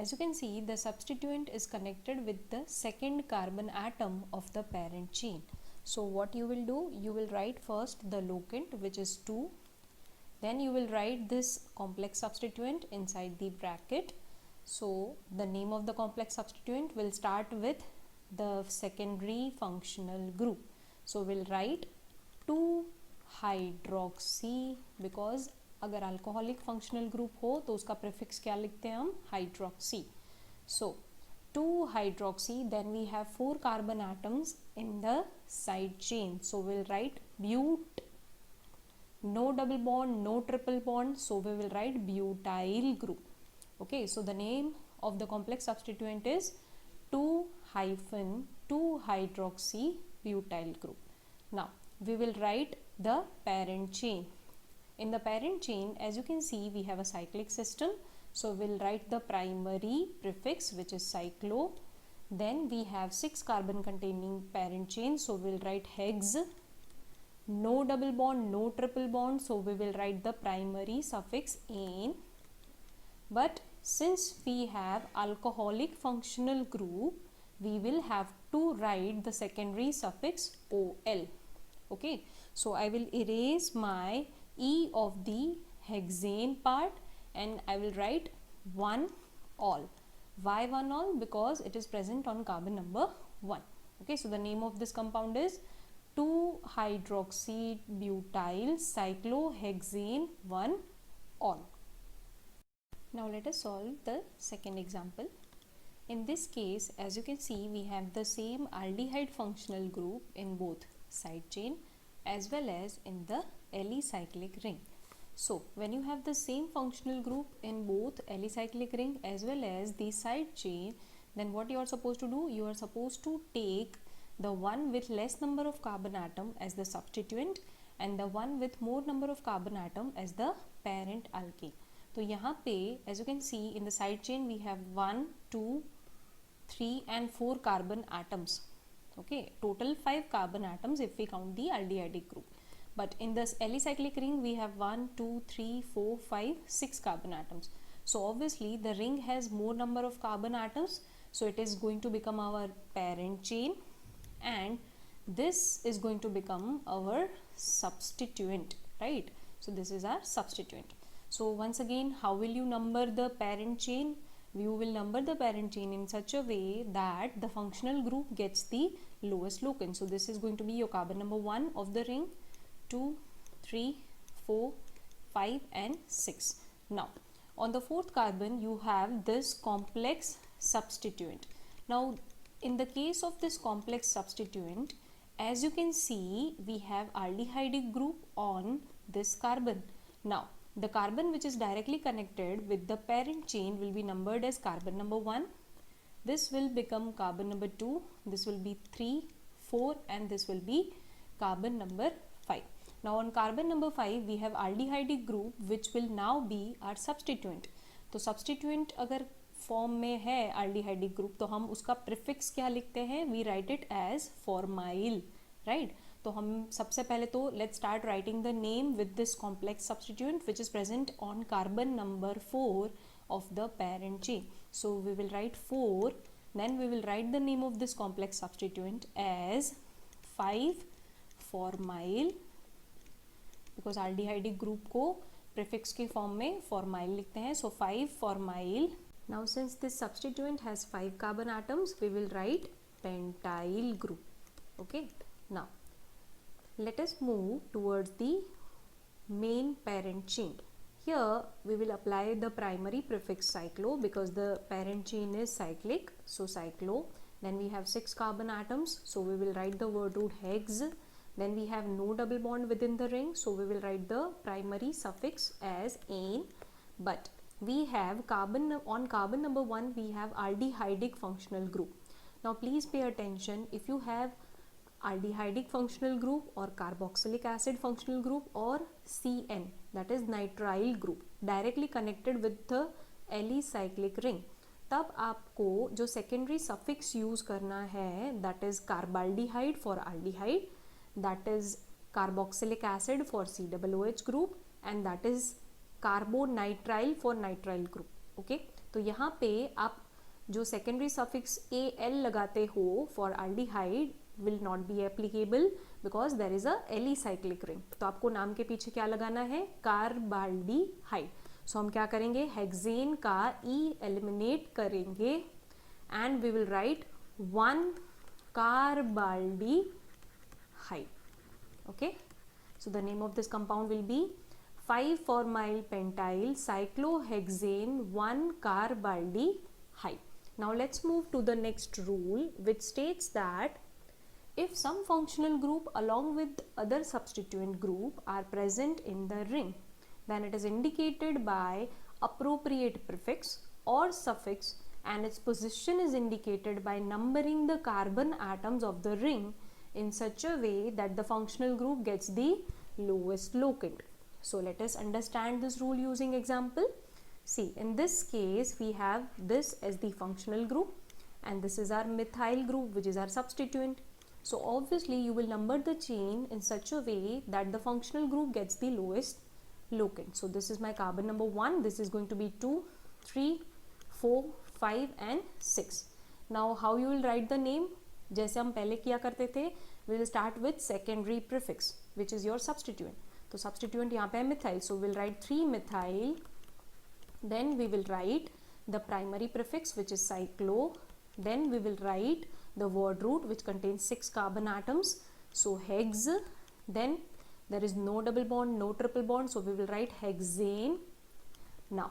As you can see, the substituent is connected with the second carbon atom of the parent chain. So what you will do, you will write first the locant, which is 2, then you will write this complex substituent inside the bracket. So the name of the complex substituent will start with the secondary functional group. So we'll write 2-hydroxy, because अगर alcoholic functional group हो तो उसका prefix क्या लिखते हैं हम? Hydroxy. So 2-hydroxy, then we have 4 carbon atoms in the side chain, so we'll write but, no double bond, no triple bond, so we will write butyl group. Okay, so the name of the complex substituent is 2-2-hydroxy butyl group. Now we will write the parent chain. In the parent chain, as you can see, we have a cyclic system, so we'll write the primary prefix, which is cyclo. Then we have 6 carbon containing parent chain, so we'll write hex. No double bond, no triple bond, so we will write the primary suffix ane. But since we have alcoholic functional group, we will have to write the secondary suffix ol. Okay, so I will erase my E of the hexane part and I will write 1 all. Why 1 all? Because it is present on carbon number 1. Okay, so the name of this compound is 2-hydroxy butyl cyclohexane 1 all. Now let us solve the second example. In this case, as you can see, we have the same aldehyde functional group in both side chain as well as in the alicyclic ring. So when you have the same functional group in both alicyclic ring as well as the side chain, then what you are supposed to do? You are supposed to take the one with less number of carbon atom as the substituent and the one with more number of carbon atom as the parent alkane. तो यहाँ पे as you can see in the side chain we have 1, 2, 3 and 4 carbon atoms. Okay, total 5 carbon atoms if we count the aldehydic group. But in this alicyclic ring we have 1, 2, 3, 4, 5, 6 carbon atoms. So obviously the ring has more number of carbon atoms, so it is going to become our parent chain and this is going to become our substituent, right? So this is our substituent. So once again, how will you number the parent chain? You will number the parent chain in such a way that the functional group gets the lowest locant. So this is going to be your carbon number 1 of the ring, 2, 3, 4, 5 and 6. Now on the fourth carbon you have this complex substituent. Now in the case of this complex substituent, as you can see, we have aldehydic group on this carbon. Now the carbon which is directly connected with the parent chain will be numbered as carbon number 1. This will become carbon number 2, this will be 3, 4 and this will be carbon number 5. Now on carbon number 5 we have aldehydic group which will now be our substituent. तो substituent अगर form में है aldehydic group तो हम उसका prefix क्या लिखते हैं? We write it as formyl, right? तो हम सबसे पहले तो let's start writing the name with this complex substituent which is present on carbon number 4 of the parent chain. So we will write 4, then we will write the name of this complex substituent as 5-formyl, because aldehydic group को prefix के form में formyl लिखते हैं. So 5-formyl. Now since this substituent has 5 carbon atoms, we will write pentyl group. Okay. Now let us move towards the main parent chain. Here we will apply the primary prefix cyclo because the parent chain is cyclic. So cyclo, then we have 6 carbon atoms, so we will write the word root hex. Then we have no double bond within the ring, so we will write the primary suffix as ane. But we have on carbon number 1 we have aldehydic functional group. Now please pay attention, if you have aldehydic functional group or carboxylic acid functional group or CN, that is nitrile group, directly connected with the alicyclic ring, तब आपको जो secondary suffix use करना है that is carbaldehyde for aldehyde, that is carboxylic acid for COOH group and that is carbonitrile for nitrile group. Okay, तो यहाँ पे आप जो secondary suffix AL लगाते हो for aldehyde will not be applicable because there is a alicyclic ring. तो आपको नाम के पीछे क्या लगाना है, कार्बाल्डीहाइड. सो हम क्या करेंगे, हेक्सेन का E एलिमिनेट करेंगे and we will write 1 कार्बाल्डीहाइड. Okay, so the name of this compound will be 5-formyl pentyl cyclohexane 1 कार्बाल्डीहाइड. Now let's move to the next rule which states that if some functional group along with other substituent group are present in the ring, then it is indicated by appropriate prefix or suffix and its position is indicated by numbering the carbon atoms of the ring in such a way that the functional group gets the lowest locant. So let us understand this rule using example. See, in this case we have this as the functional group and this is our methyl group which is our substituent. So obviously you will number the chain in such a way that the functional group gets the lowest locant. So this is my carbon number 1, this is going to be 2, 3, 4, 5 and 6. Now how you will write the name? जैसे हम पहले किया करते थे, we will start with secondary prefix which is your substituent. तो substituent यहाँ पे है methyl, so we will write 3-methyl. Then we will write the primary prefix which is cyclo. Then we will write the word root which contains 6 carbon atoms, so hex. Then there is no double bond, no triple bond, so we will write hexane. Now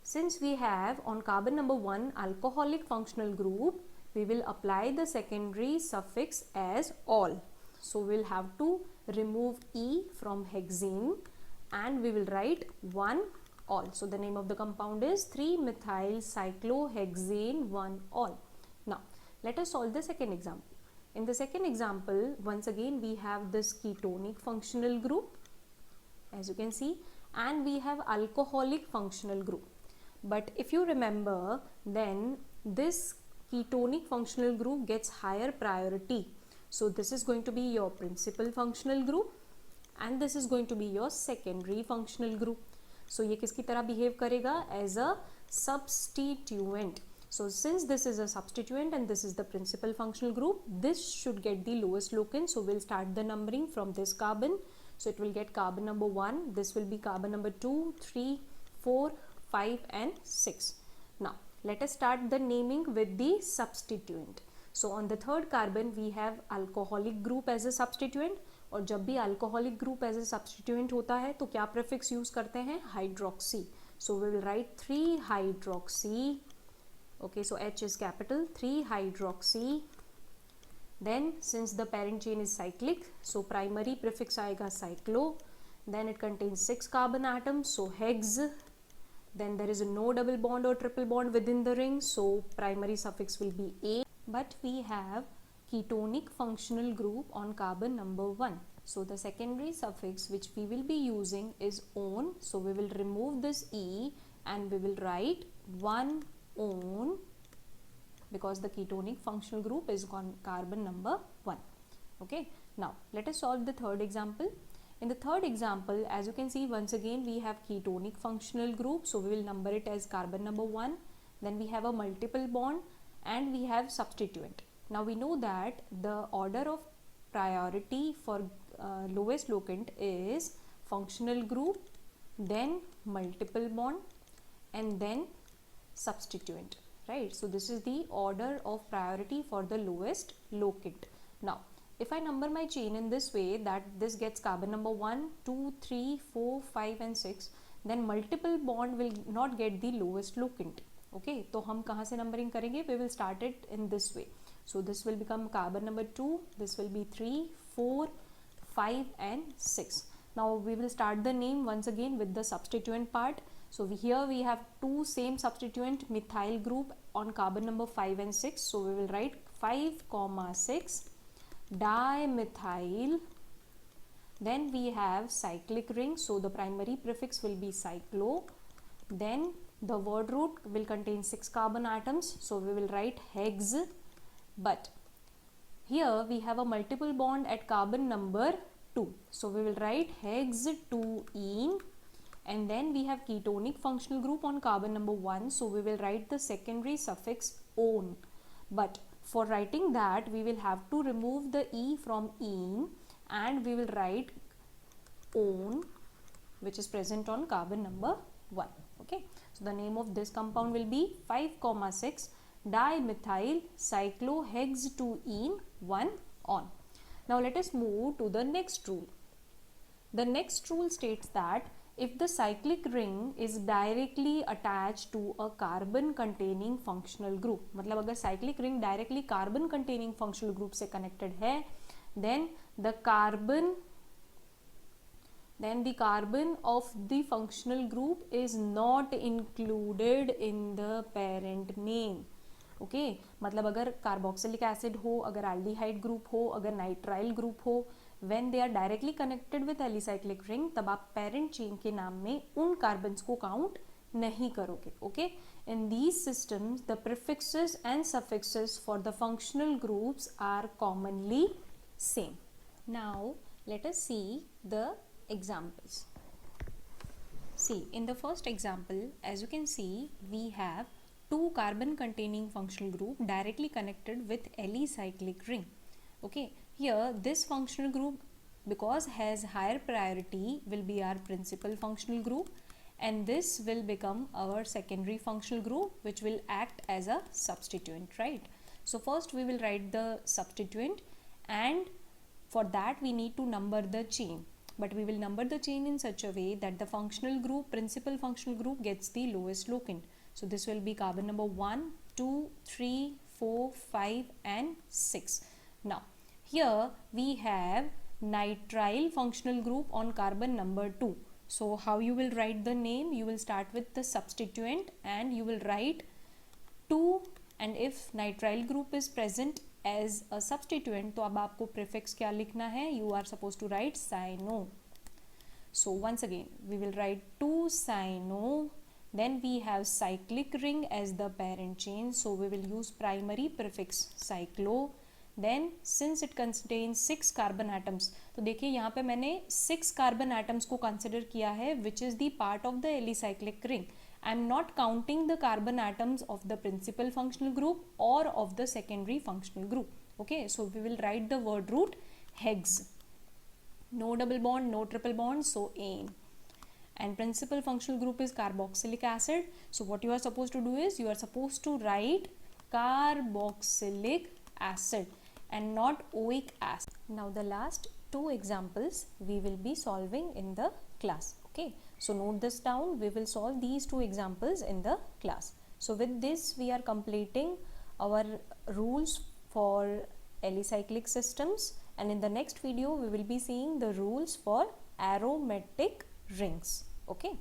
since we have on carbon number 1 alcoholic functional group, we will apply the secondary suffix as all, so we will have to remove E from hexane and we will write 1 all. So the name of the compound is 3-methyl cyclohexane 1 all. Now let us solve the second example. In the second example, once again we have this ketonic functional group as you can see and we have alcoholic functional group. But if you remember, then this ketonic functional group gets higher priority. So this is going to be your principal functional group and this is going to be your secondary functional group. So ये किसकी तरह behave करेगा, as a substituent. So since this is a substituent and this is the principal functional group, this should get the lowest locant. So we'll start the numbering from this carbon. So it will get carbon number 1, this will be carbon number 2, 3, 4, 5 and 6. Now let us start the naming with the substituent. So on the third carbon we have alcoholic group as a substituent, और जब भी alcoholic group as a substituent होता है तो क्या prefix use करते हैं, hydroxy. So we will write 3-hydroxy. Okay, so H is capital, 3-hydroxy. Then since the parent chain is cyclic, so primary prefix आएगा cyclo. Then it contains 6 carbon atoms, so hex. Then there is no double bond or triple bond within the ring, so primary suffix will be A. But we have ketonic functional group on carbon number 1. So the secondary suffix which we will be using is on. So we will remove this E and we will write 1 on because the ketonic functional group is on carbon number 1. Okay, now let us solve the third example. In the third example, as you can see, once again we have ketonic functional group, so we will number it as carbon number 1. Then we have a multiple bond and we have substituent. Now we know that the order of priority for lowest locant is functional group, then multiple bond, and then substituent, right? So this is the order of priority for the lowest locant. Now if I number my chain in this way, that this gets carbon number 1, 2, 3, 4, 5 and 6, then multiple bond will not get the lowest locant. Okay, तो हम कहाँ से numbering करेंगे? We will start it in this way. So this will become carbon number 2, this will be 3, 4, 5 and 6. Now we will start the name once again with the substituent part. So here we have two same substituent methyl group on carbon number 5 and 6. So we will write 5, 6 dimethyl. Then we have cyclic ring, so the primary prefix will be cyclo. Then the word root will contain 6 carbon atoms, so we will write hex. But here we have a multiple bond at carbon number 2, so we will write hex 2ene. And then we have ketonic functional group on carbon number 1, so we will write the secondary suffix -one. But for writing that, we will have to remove the e from ene and we will write -one, which is present on carbon number 1. Okay, so the name of this compound will be 5, 6 dimethyl cyclohex 2ene 1-on. Now let us move to the next rule. The next rule states that if the cyclic ring is directly attached to a carbon containing functional group, मतलब अगर cyclic ring directly carbon containing functional group से connected है, then the carbon of the functional group is not included in the parent name. Okay, मतलब अगर carboxylic acid हो, अगर aldehyde group हो, अगर nitrile group हो, when they are directly connected with alicyclic ring, तब आप parent chain के नाम में उन carbons को count नहीं करोगे. Okay, in these systems the prefixes and suffixes for the functional groups are commonly same. Now let us see the examples. See, in the first example, as you can see, we have two carbon containing functional group directly connected with alicyclic ring. Okay, here this functional group, because has higher priority, will be our principal functional group, and this will become our secondary functional group, which will act as a substituent, right? So first we will write the substituent, and for that we need to number the chain, but we will number the chain in such a way that the functional group, principal functional group, gets the lowest locant. So this will be carbon number 1, 2, 3, 4, 5 and 6. Now here we have nitrile functional group on carbon number 2. So how you will write the name? You will start with the substituent and you will write 2, and if nitrile group is present as a substituent, तो अब आपको prefix क्या लिखना है? You are supposed to write cyano. So once again we will write 2 cyano. Then we have cyclic ring as the parent chain, so we will use primary prefix cyclo. Then since it contains 6 carbon atoms, तो देखिए यहाँ पे मैंने 6 carbon atoms को consider किया है, which is the part of the alicyclic ring. I am not counting the carbon atoms of the principal functional group or of the secondary functional group. Okay, so we will write the word root hex. No double bond, no triple bond, so ane. And principal functional group is carboxylic acid. So what you are supposed to do is you are supposed to write carboxylic acid and not oic acid. Now the last two examples we will be solving in the class. Okay, so note this down. We will solve these two examples in the class. So with this we are completing our rules for alicyclic systems, and in the next video we will be seeing the rules for aromatic rings. Okay.